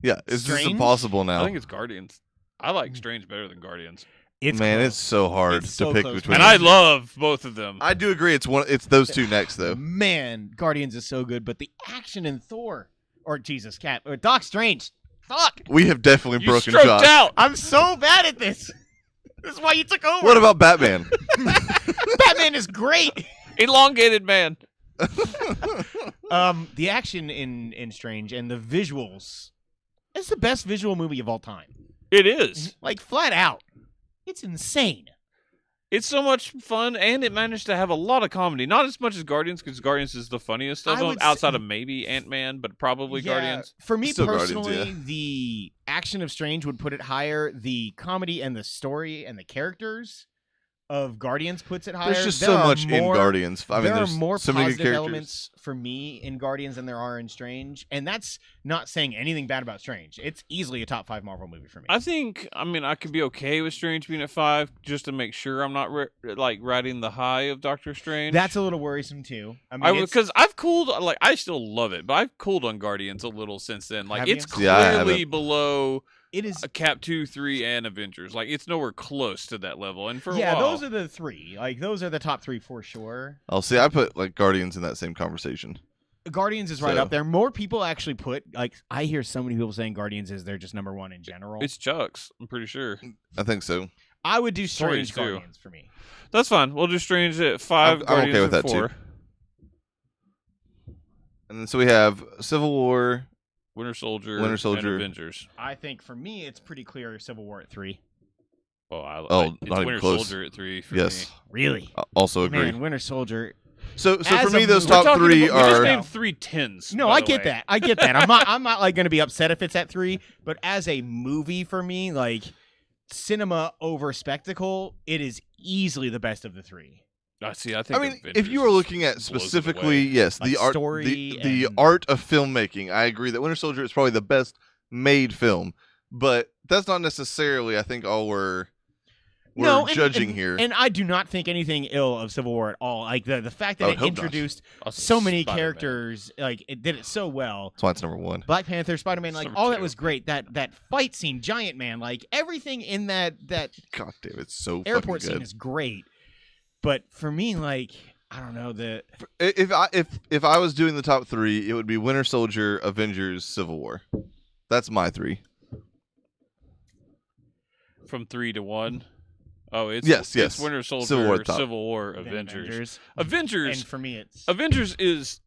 Speaker 2: Yeah, it's just
Speaker 3: Strange?
Speaker 2: impossible
Speaker 1: I
Speaker 2: now.
Speaker 1: think it's Guardians. I like Strange better than Guardians.
Speaker 3: It's
Speaker 2: Man,
Speaker 3: close.
Speaker 2: it's so hard
Speaker 3: It's
Speaker 2: to
Speaker 3: so
Speaker 2: pick
Speaker 3: close.
Speaker 2: between.
Speaker 1: And I love both of them.
Speaker 2: I do agree. It's those two next though.
Speaker 3: Man, Guardians is so good, but the action in Thor or Jesus Cat or Doc Strange. Fuck.
Speaker 2: We have definitely
Speaker 1: You
Speaker 2: broken
Speaker 1: stroked
Speaker 2: Josh.
Speaker 1: out.
Speaker 3: I'm so bad at this. This is why you took over.
Speaker 2: What about Batman?
Speaker 3: Batman is great.
Speaker 1: Elongated man.
Speaker 3: The action in Strange and the visuals. It's the best visual movie of all time.
Speaker 1: It is.
Speaker 3: Like flat out. It's insane.
Speaker 1: It's so much fun, and it managed to have a lot of comedy. Not as much as Guardians, because Guardians is the funniest of
Speaker 3: I
Speaker 1: them,
Speaker 3: would
Speaker 1: outside
Speaker 3: say-
Speaker 1: of maybe Ant-Man, but probably
Speaker 3: Yeah,
Speaker 1: Guardians.
Speaker 3: For me
Speaker 2: Still Guardians,
Speaker 3: personally,
Speaker 2: yeah.
Speaker 3: the action of Strange would put it higher. The comedy and the story and the characters of Guardians puts it higher.
Speaker 2: There's just
Speaker 3: There
Speaker 2: so
Speaker 3: are
Speaker 2: much in
Speaker 3: more-
Speaker 2: Guardians. I mean,
Speaker 3: there are
Speaker 2: there's
Speaker 3: more
Speaker 2: so many good
Speaker 3: positive
Speaker 2: characters.
Speaker 3: elements for me in Guardians than there are in Strange, and that's not saying anything bad about Strange. It's easily a top 5 Marvel movie for me.
Speaker 1: I could be okay with Strange being at 5, just to make sure I'm not riding the high of Doctor Strange.
Speaker 3: That's a little worrisome too. I mean, it's-
Speaker 1: Because I've cooled, I still love it, but I've cooled on Guardians a little since then. Like,
Speaker 3: Have
Speaker 1: it's
Speaker 3: you?
Speaker 2: Yeah, I
Speaker 1: clearly
Speaker 2: haven't.
Speaker 1: below
Speaker 3: it is.
Speaker 1: a Cap 2, 3, and Avengers. Like, it's nowhere close to that level. And for a
Speaker 3: Yeah,
Speaker 1: while,
Speaker 3: those are the 3. Like those are the top 3 for sure.
Speaker 2: I'll see. I put like Guardians in that same conversation.
Speaker 3: Guardians is right
Speaker 2: So-
Speaker 3: up there. More people actually put like I hear so many people saying Guardians is they're just number 1 in general.
Speaker 1: it's Chuck's. I'm pretty sure.
Speaker 2: I think so.
Speaker 3: I would do
Speaker 1: Stories,
Speaker 3: Strange
Speaker 1: too.
Speaker 3: Guardians for me.
Speaker 1: That's fine. We'll do Strange at 5.
Speaker 2: I'm
Speaker 1: Guardians
Speaker 2: okay with
Speaker 1: at
Speaker 2: that, too.
Speaker 1: 4.
Speaker 2: And then so we have Civil War.
Speaker 1: Winter Soldier,
Speaker 2: Winter
Speaker 1: and
Speaker 2: Soldier.
Speaker 1: Avengers.
Speaker 3: I think for me it's pretty clear Civil War at 3.
Speaker 1: Well,
Speaker 2: Oh,
Speaker 1: it's
Speaker 2: not even
Speaker 1: Winter
Speaker 2: close.
Speaker 1: Soldier at 3 for
Speaker 2: Yes,
Speaker 1: me.
Speaker 3: Really?
Speaker 2: Also agree.
Speaker 3: Man, Winter Soldier.
Speaker 2: So
Speaker 3: As
Speaker 2: for me,
Speaker 3: a
Speaker 2: those
Speaker 3: movie-
Speaker 1: We're
Speaker 2: top
Speaker 1: talking
Speaker 2: three
Speaker 1: about, we just
Speaker 2: are.
Speaker 1: named 3 tens.
Speaker 3: No,
Speaker 1: by
Speaker 3: I
Speaker 1: the
Speaker 3: get
Speaker 1: way.
Speaker 3: that. I get that. I'm not like going to be upset if it's at 3, but as a movie for me, like cinema over spectacle, it is easily the best of the 3.
Speaker 1: I see. I think.
Speaker 2: I mean, if
Speaker 1: Avengers
Speaker 2: you were looking at
Speaker 1: blows it
Speaker 2: specifically,
Speaker 1: away.
Speaker 2: yes,
Speaker 3: Like
Speaker 2: the art,
Speaker 3: story
Speaker 2: the
Speaker 3: and-
Speaker 2: art of filmmaking, I agree that Winter Soldier is probably the best made film, but that's not necessarily, I think, all we're
Speaker 3: No, and-
Speaker 2: judging
Speaker 3: and-
Speaker 2: here.
Speaker 3: And I do not think anything ill of Civil War at all. Like the fact that
Speaker 2: I
Speaker 3: it
Speaker 2: hope not.
Speaker 3: introduced
Speaker 1: Also
Speaker 3: so many
Speaker 1: Spider-Man.
Speaker 3: characters, like it did it so well.
Speaker 2: That's why it's number 1.
Speaker 3: Black Panther, Spider-Man, like
Speaker 1: Number
Speaker 3: all that
Speaker 1: 2.
Speaker 3: was great. That fight scene, Giant Man, like everything in that
Speaker 2: God damn, it's so
Speaker 3: airport
Speaker 2: fucking
Speaker 3: scene
Speaker 2: good.
Speaker 3: is great. But for me, like I don't know
Speaker 2: If I was doing the top 3, it would be Winter Soldier, Avengers, Civil War. That's my 3.
Speaker 1: From 3 to 1. Oh, it's
Speaker 2: Yes,
Speaker 1: It's
Speaker 2: yes.
Speaker 1: Winter Soldier,
Speaker 2: Civil War top.
Speaker 1: Civil War,
Speaker 3: then
Speaker 1: Avengers.
Speaker 3: and
Speaker 1: Avengers.
Speaker 3: for me it's
Speaker 1: Avengers is.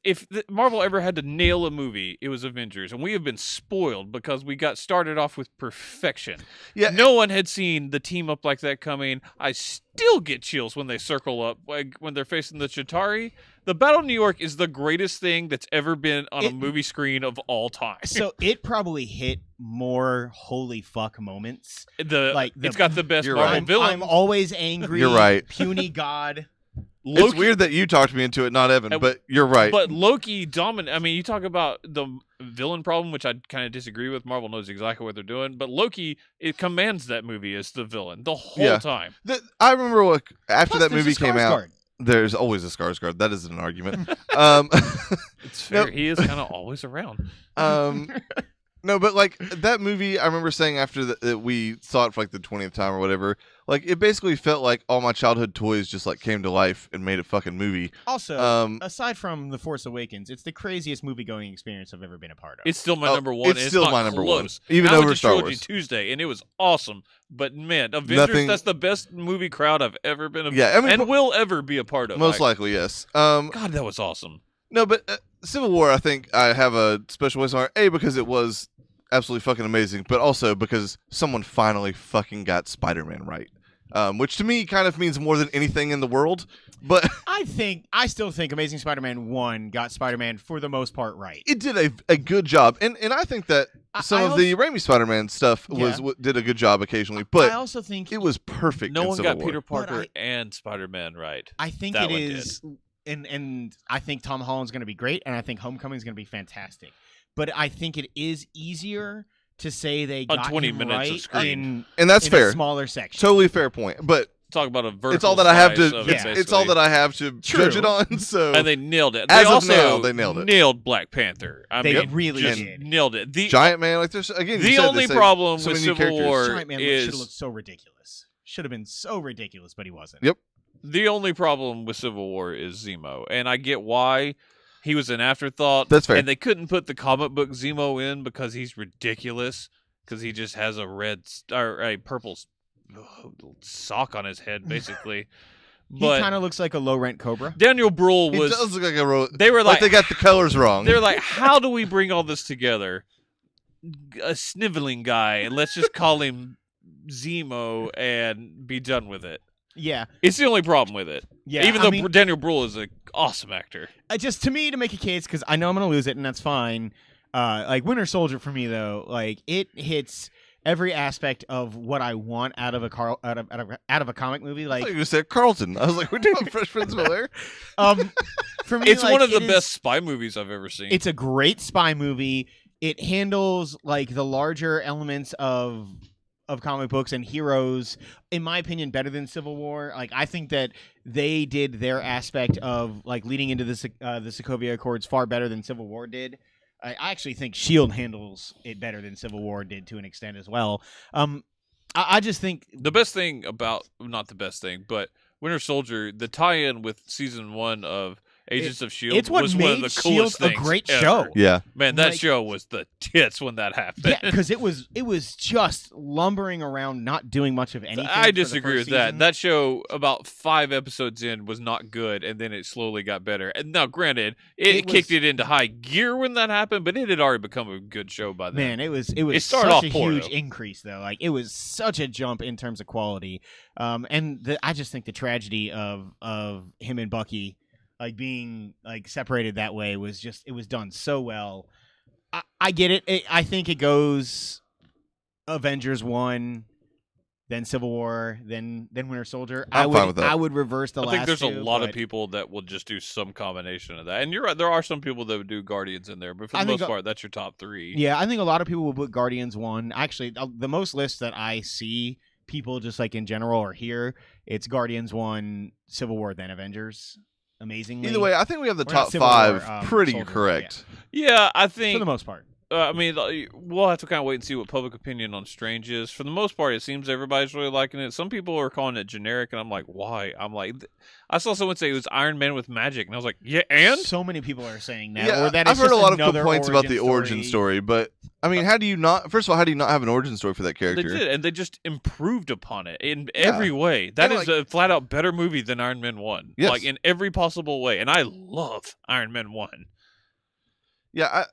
Speaker 1: If Marvel ever had to nail a movie, it was Avengers, and we have been spoiled because we got started off with perfection.
Speaker 2: Yeah,
Speaker 1: No one had seen the team up like that coming. I still get chills when they circle up, like when they're facing the Chitauri. The Battle of New York is the greatest thing that's ever been on a
Speaker 3: It-
Speaker 1: movie screen of all time.
Speaker 3: so it probably hit more holy fuck moments. like
Speaker 1: It's got the best
Speaker 2: You're
Speaker 1: Marvel
Speaker 2: right.
Speaker 1: villain.
Speaker 3: I'm always angry.
Speaker 2: You're right.
Speaker 3: Puny god.
Speaker 2: it's weird that you talked me into it, not Evan,
Speaker 1: And-
Speaker 2: but you're right.
Speaker 1: But Loki dominant. I mean, you talk about the villain problem, which I kind of disagree with. Marvel knows exactly what they're doing, but Loki it commands that movie as the villain the whole
Speaker 2: Yeah.
Speaker 1: time.
Speaker 2: I remember after
Speaker 3: Plus,
Speaker 2: that
Speaker 3: there's
Speaker 2: movie
Speaker 3: a
Speaker 2: came out.
Speaker 3: Skarsgård.
Speaker 2: There's always a Skarsgård. That isn't an argument.
Speaker 1: It's fair.
Speaker 2: No.
Speaker 1: He is kind of always around.
Speaker 2: No, but like that movie, I remember saying after that we saw it for like the 20th time or whatever. Like it basically felt like all my childhood toys just like came to life and made a fucking movie.
Speaker 3: Also, aside from The Force Awakens, it's the craziest movie going experience I've ever been a part of.
Speaker 1: It's still my
Speaker 2: Oh,
Speaker 1: number one.
Speaker 2: it's
Speaker 1: and
Speaker 2: still
Speaker 1: not
Speaker 2: my number one,
Speaker 1: close.
Speaker 2: even
Speaker 1: I went
Speaker 2: over
Speaker 1: to
Speaker 2: Star
Speaker 1: Trilogy
Speaker 2: Wars.
Speaker 1: Tuesday, and it was awesome. But man, Avengers,
Speaker 2: Nothing-
Speaker 1: that's the best movie crowd I've ever been.
Speaker 2: Yeah, I mean,
Speaker 1: and will ever be a part of.
Speaker 2: Most
Speaker 1: Like,
Speaker 2: likely, yes.
Speaker 1: God, that was awesome.
Speaker 2: No, but Civil War, I think I have a special place on it. A, because it was absolutely fucking amazing, but also because someone finally fucking got Spider-Man right. Which to me kind of means more than anything in the world. But
Speaker 3: I still think Amazing Spider-Man 1 got Spider-Man for the most part right.
Speaker 2: it did a good job. And I think that some of the Raimi Spider-Man stuff did a good job occasionally. But
Speaker 3: I also think
Speaker 2: it was perfect
Speaker 1: No
Speaker 2: in
Speaker 1: one
Speaker 2: Civil
Speaker 1: got
Speaker 2: War.
Speaker 1: Peter
Speaker 3: But
Speaker 1: Parker and Spider-Man right.
Speaker 3: I think
Speaker 1: That
Speaker 3: it
Speaker 1: one
Speaker 3: is, and I think Tom Holland's going to be great, and I think Homecoming's going to be fantastic. But I think it is easier to say they
Speaker 1: On
Speaker 3: got
Speaker 1: 20
Speaker 3: him
Speaker 1: minutes of
Speaker 3: right
Speaker 1: screen.
Speaker 3: in,
Speaker 2: And that's
Speaker 3: in
Speaker 2: fair.
Speaker 3: a smaller section.
Speaker 2: Totally fair point. But
Speaker 1: talk about a vertical.
Speaker 2: It's all that I have
Speaker 1: slice
Speaker 2: to.
Speaker 1: of
Speaker 3: Yeah.
Speaker 1: it,
Speaker 2: It's all
Speaker 1: basically.
Speaker 2: that I have to judge it on. So
Speaker 1: And they nailed it.
Speaker 2: As
Speaker 1: they
Speaker 2: of
Speaker 1: also
Speaker 2: now, they nailed it.
Speaker 1: Nailed Black Panther. I
Speaker 3: They
Speaker 1: mean,
Speaker 3: really
Speaker 1: just
Speaker 3: did.
Speaker 1: nailed it. The
Speaker 2: Giant Man, like there's again. you
Speaker 1: the
Speaker 2: said
Speaker 1: only
Speaker 2: they say
Speaker 1: problem
Speaker 2: so
Speaker 1: with
Speaker 2: many new
Speaker 1: Civil
Speaker 2: characters.
Speaker 1: War
Speaker 3: Giant Man should have
Speaker 1: is
Speaker 3: looked so ridiculous. Should have been so ridiculous, but he wasn't.
Speaker 2: Yep.
Speaker 1: the only problem with Civil War is Zemo, and I get why he was an afterthought.
Speaker 2: That's fair.
Speaker 1: And they couldn't put the comic book Zemo in because he's ridiculous. Because he just has a or a purple sock on his head, basically.
Speaker 3: He
Speaker 1: But
Speaker 3: kind of looks like a low rent Cobra.
Speaker 1: Daniel Bruhl
Speaker 2: He
Speaker 1: was.
Speaker 2: does look like a ro-
Speaker 1: They were
Speaker 2: like
Speaker 1: like,
Speaker 2: they got the colors wrong.
Speaker 1: they're like, how do we bring all this together? A sniveling guy, and let's just call him Zemo and be done with it.
Speaker 3: Yeah,
Speaker 1: It's the only problem with it.
Speaker 3: yeah.
Speaker 1: Even
Speaker 3: I
Speaker 1: though
Speaker 3: mean,
Speaker 1: Daniel Bruhl is an awesome actor.
Speaker 3: just to me to make a case because I know I'm gonna lose it and that's fine. Like Winter Soldier for me though, like it hits every aspect of what I want out of a out of a comic movie.
Speaker 2: I thought
Speaker 3: Like
Speaker 2: you said Carlton. I was like, we're doing Fresh Prince of Bel-Air.
Speaker 3: for me,
Speaker 1: It's
Speaker 3: like,
Speaker 1: one of the
Speaker 3: it is-
Speaker 1: best spy movies I've ever seen.
Speaker 3: It's a great spy movie. It handles like the larger elements of comic books and heroes, in my opinion, better than Civil War. Like I think that they did their aspect of like leading into the Sokovia Accords far better than Civil War did. I actually think Shield handles it better than Civil War did to an extent as well. I just think
Speaker 1: The best thing about, not the best thing, but Winter Soldier, the tie-in with season 1 of Agents of S.H.I.E.L.D.
Speaker 3: it's what
Speaker 1: was one of
Speaker 3: made
Speaker 1: the coolest
Speaker 3: S.H.I.E.L.D. a
Speaker 1: things
Speaker 3: great
Speaker 1: ever.
Speaker 3: show.
Speaker 2: Yeah.
Speaker 1: Man, that
Speaker 3: Like-
Speaker 1: show was the tits when that happened.
Speaker 3: Yeah, because it was just lumbering around, not doing much of anything.
Speaker 1: I
Speaker 3: for the
Speaker 1: disagree
Speaker 3: first
Speaker 1: with that.
Speaker 3: season.
Speaker 1: That show, about 5 episodes in, was not good, and then it slowly got better. And now, granted, it
Speaker 3: It was-
Speaker 1: kicked it into high gear when that happened, but it had already become a good show by then.
Speaker 3: Man, it was
Speaker 1: It started
Speaker 3: such
Speaker 1: off
Speaker 3: a
Speaker 1: poor,
Speaker 3: huge
Speaker 1: though.
Speaker 3: increase though. Like it was such a jump in terms of quality. And I just think the tragedy of him and Bucky like being like separated that way was just it was done so well. I get it. I think it goes Avengers 1, then Civil War, then Winter Soldier.
Speaker 2: I'm fine with that.
Speaker 3: I would reverse the
Speaker 1: I
Speaker 3: last
Speaker 1: think there's a
Speaker 3: two,
Speaker 1: lot of
Speaker 3: but
Speaker 1: people that will just do some combination of that. And you're right, there are some people that would do Guardians in there, but for
Speaker 3: I
Speaker 1: the
Speaker 3: think
Speaker 1: most part, that's your top 3.
Speaker 3: Yeah, I think a lot of people will put Guardians 1. Actually, the most lists that I see people just like in general or here, it's Guardians 1, Civil War, then Avengers. Amazingly.
Speaker 2: Either way, I think we have the
Speaker 3: Or not
Speaker 2: top
Speaker 3: Civil
Speaker 2: 5
Speaker 3: War,
Speaker 2: pretty
Speaker 3: Soldier,
Speaker 2: correct.
Speaker 1: Yeah, I
Speaker 3: for
Speaker 1: think
Speaker 3: the most part.
Speaker 1: I mean, we'll have to kind of wait and see what public opinion on Strange is. For the most part, it seems everybody's really liking it. Some people are calling it generic, and I'm like, why? I'm like, I saw someone say it was Iron Man with magic, and I was like, yeah, and
Speaker 3: So many people are saying that.
Speaker 2: Yeah,
Speaker 3: or that
Speaker 2: I've
Speaker 3: it's
Speaker 2: heard a
Speaker 3: just
Speaker 2: lot of
Speaker 3: another
Speaker 2: complaints about the origin story, but I mean, how do you not? First of all, how do you not have an origin story for that
Speaker 1: they
Speaker 2: character?
Speaker 1: did, and they just improved upon it in
Speaker 2: Yeah.
Speaker 1: every way. That
Speaker 2: And,
Speaker 1: is a flat out better movie than Iron Man 1.
Speaker 2: Yes.
Speaker 1: Like, in every possible way. And I love Iron Man 1.
Speaker 2: Yeah,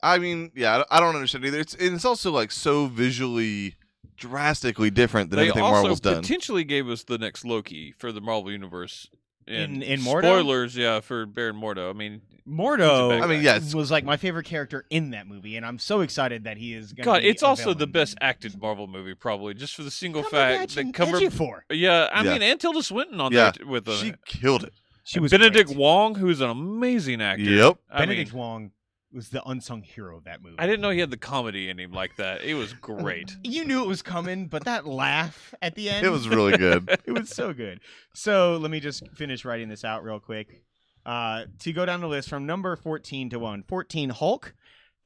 Speaker 2: I mean, yeah, I don't understand either. It's also like so visually drastically different than
Speaker 1: They
Speaker 2: anything
Speaker 1: also
Speaker 2: Marvel's done.
Speaker 1: potentially gave us the next Loki for the Marvel Universe.
Speaker 3: In Mordo?
Speaker 1: Spoilers, yeah, for Baron Mordo. I mean,
Speaker 3: Mordo
Speaker 1: He's a bad
Speaker 2: I mean, yeah, it's-
Speaker 3: was like my favorite character in that movie, and I'm so excited that he is going
Speaker 1: God,
Speaker 3: be
Speaker 1: it's
Speaker 3: a
Speaker 1: also the
Speaker 3: villain.
Speaker 1: best acted Marvel movie, probably, just for the single
Speaker 3: Cumberbatch
Speaker 1: fact
Speaker 3: and
Speaker 1: that Cumber.
Speaker 3: Ejiofor.
Speaker 1: Yeah, I
Speaker 2: Yeah.
Speaker 1: mean, and Tilda Swinton on
Speaker 2: Yeah.
Speaker 1: there with
Speaker 2: She
Speaker 1: them.
Speaker 2: killed it.
Speaker 3: She was
Speaker 1: Benedict
Speaker 3: great.
Speaker 1: Wong, who's an amazing actor.
Speaker 2: Yep.
Speaker 1: I
Speaker 3: Benedict
Speaker 1: mean,
Speaker 3: Wong was the unsung hero of that movie.
Speaker 1: I didn't know he had the comedy in him like that. It was great.
Speaker 3: You knew it was coming, but that laugh at the end.
Speaker 2: It was really good.
Speaker 3: It was so good. So let me just finish writing this out real quick. To go down the list from number 14 to 1. 14, Hulk.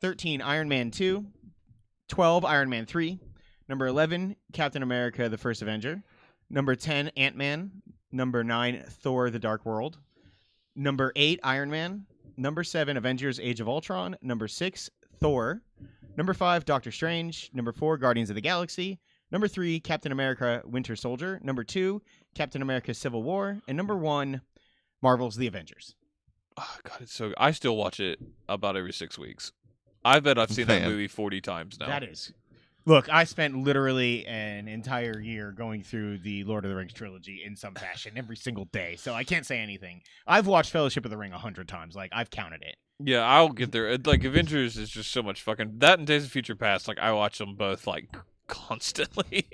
Speaker 3: 13, Iron Man 2. 12, Iron Man 3. Number 11, Captain America, the First Avenger. Number 10, Ant-Man. Number 9, Thor, the Dark World. Number 8, Iron Man. Number 7, Avengers, Age of Ultron. Number 6, Thor. Number 5, Doctor Strange. Number 4, Guardians of the Galaxy. Number 3, Captain America, Winter Soldier. Number 2, Captain America, Civil War. And number 1, Marvel's The Avengers.
Speaker 1: Oh, God, it's so. I still watch it about every 6 weeks. I bet I've seen that
Speaker 2: Man.
Speaker 1: movie 40 times now.
Speaker 3: That is. Look, I spent literally an entire year going through the Lord of the Rings trilogy in some fashion every single day, so I can't say anything. I've watched Fellowship of the Ring 100 times. Like, I've counted it.
Speaker 1: Yeah, I'll get there. Like, Avengers is just so much fucking. That and Days of Future Past, like, I watch them both, like, constantly.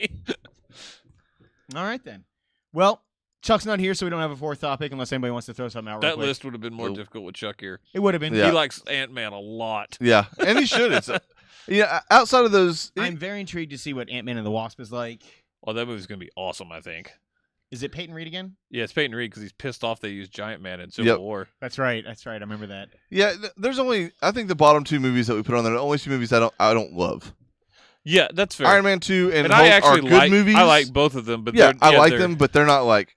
Speaker 3: All right, then. Well, Chuck's not here, so we don't have a fourth topic unless anybody wants to throw something out real
Speaker 1: That
Speaker 3: quick.
Speaker 1: list would have been more
Speaker 2: Nope.
Speaker 1: difficult with Chuck here.
Speaker 3: It would have been.
Speaker 2: Yeah.
Speaker 1: He likes Ant-Man a lot.
Speaker 2: Yeah, and he should. It's yeah. Outside of those,
Speaker 3: I'm very intrigued to see what Ant-Man and the Wasp is like.
Speaker 1: Oh, that movie's going to be awesome, I think.
Speaker 3: Is it Peyton Reed again?
Speaker 1: Yeah, it's Peyton Reed because he's pissed off they used Giant Man in Civil
Speaker 2: Yep.
Speaker 1: War.
Speaker 3: That's right. I remember that.
Speaker 2: Yeah, there's only I think the bottom 2 movies that we put on there are the only 2 movies I don't love.
Speaker 1: Yeah, that's fair.
Speaker 2: Iron Man 2 and
Speaker 1: I
Speaker 2: Hulk
Speaker 1: actually
Speaker 2: are good
Speaker 1: like
Speaker 2: movies.
Speaker 1: I like both of them, but
Speaker 2: Yeah, I like
Speaker 1: they're-
Speaker 2: them, but they're not like.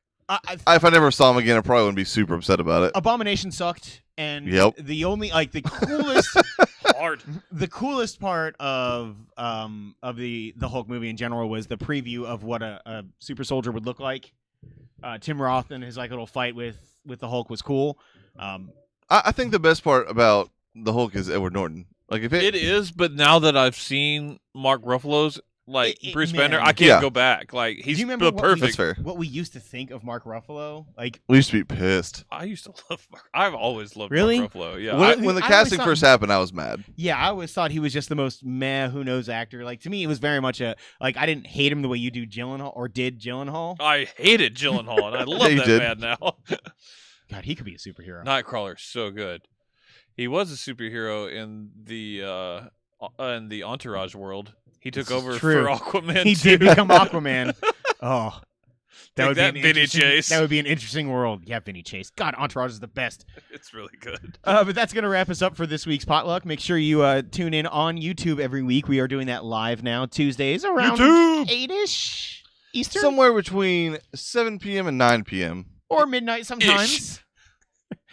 Speaker 2: If I never saw them again, I probably wouldn't be super upset about it.
Speaker 3: Abomination sucked, and
Speaker 2: Yep.
Speaker 3: the only the coolest
Speaker 1: hard.
Speaker 3: the coolest part of the Hulk movie in general was the preview of what a super soldier would look like. Tim Roth and his little fight with the Hulk was cool.
Speaker 2: I think the best part about the Hulk is Edward Norton. Like if
Speaker 1: It is, but now that I've seen Mark Ruffalo's Bruce
Speaker 3: man.
Speaker 1: Banner, I can't
Speaker 2: Yeah.
Speaker 1: go back. Like he's
Speaker 3: Do you remember
Speaker 1: the
Speaker 3: what
Speaker 1: perfect.
Speaker 2: that's fair.
Speaker 3: what we used to think of Mark Ruffalo? Like,
Speaker 2: We used to be pissed
Speaker 1: I used to love Mark. I've always loved
Speaker 3: Really?
Speaker 1: Mark Ruffalo. Yeah,
Speaker 2: when the
Speaker 3: I always
Speaker 2: casting
Speaker 3: thought-
Speaker 2: first happened. I was mad.
Speaker 3: yeah, I always thought he was just the most meh, who knows actor. Like to me, it was very much I didn't hate him the way you do Gyllenhaal or did Gyllenhaal.
Speaker 1: I hated Gyllenhaal, and I love
Speaker 2: you
Speaker 1: that
Speaker 2: did.
Speaker 1: man now.
Speaker 3: God, he could be a superhero.
Speaker 1: Nightcrawler's so good. He was a superhero in the Entourage world. He took
Speaker 3: This is
Speaker 1: over
Speaker 3: true.
Speaker 1: for Aquaman.
Speaker 3: He
Speaker 1: too.
Speaker 3: did become Aquaman. Oh,
Speaker 1: Take that,
Speaker 3: be an
Speaker 1: Vinny
Speaker 3: interesting-
Speaker 1: Chase.
Speaker 3: That would be an interesting world. Yeah, Vinny Chase. God, Entourage is the best.
Speaker 1: It's really good.
Speaker 3: But that's going to wrap us up for this week's potluck. Make sure you tune in on YouTube every week. We are doing that live now, Tuesdays around
Speaker 2: YouTube!
Speaker 3: 8-ish Eastern
Speaker 2: Somewhere between 7 p.m. and 9 p.m.
Speaker 3: or midnight sometimes.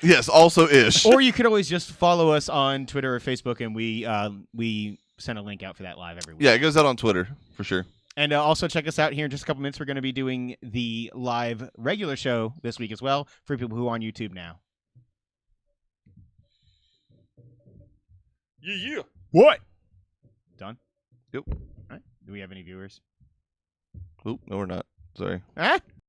Speaker 2: Yes, also ish.
Speaker 3: Or you could always just follow us on Twitter or Facebook, and we send a link out for that live every week.
Speaker 2: Yeah, it goes out on Twitter for sure.
Speaker 3: And also check us out here in just a couple minutes. We're going to be doing the live regular show this week as well for people who are on YouTube now.
Speaker 1: Yeah.
Speaker 3: What? Done?
Speaker 2: Yep.
Speaker 3: All right. Do we have any viewers?
Speaker 2: Oop, no, we're not. Sorry.
Speaker 3: Huh?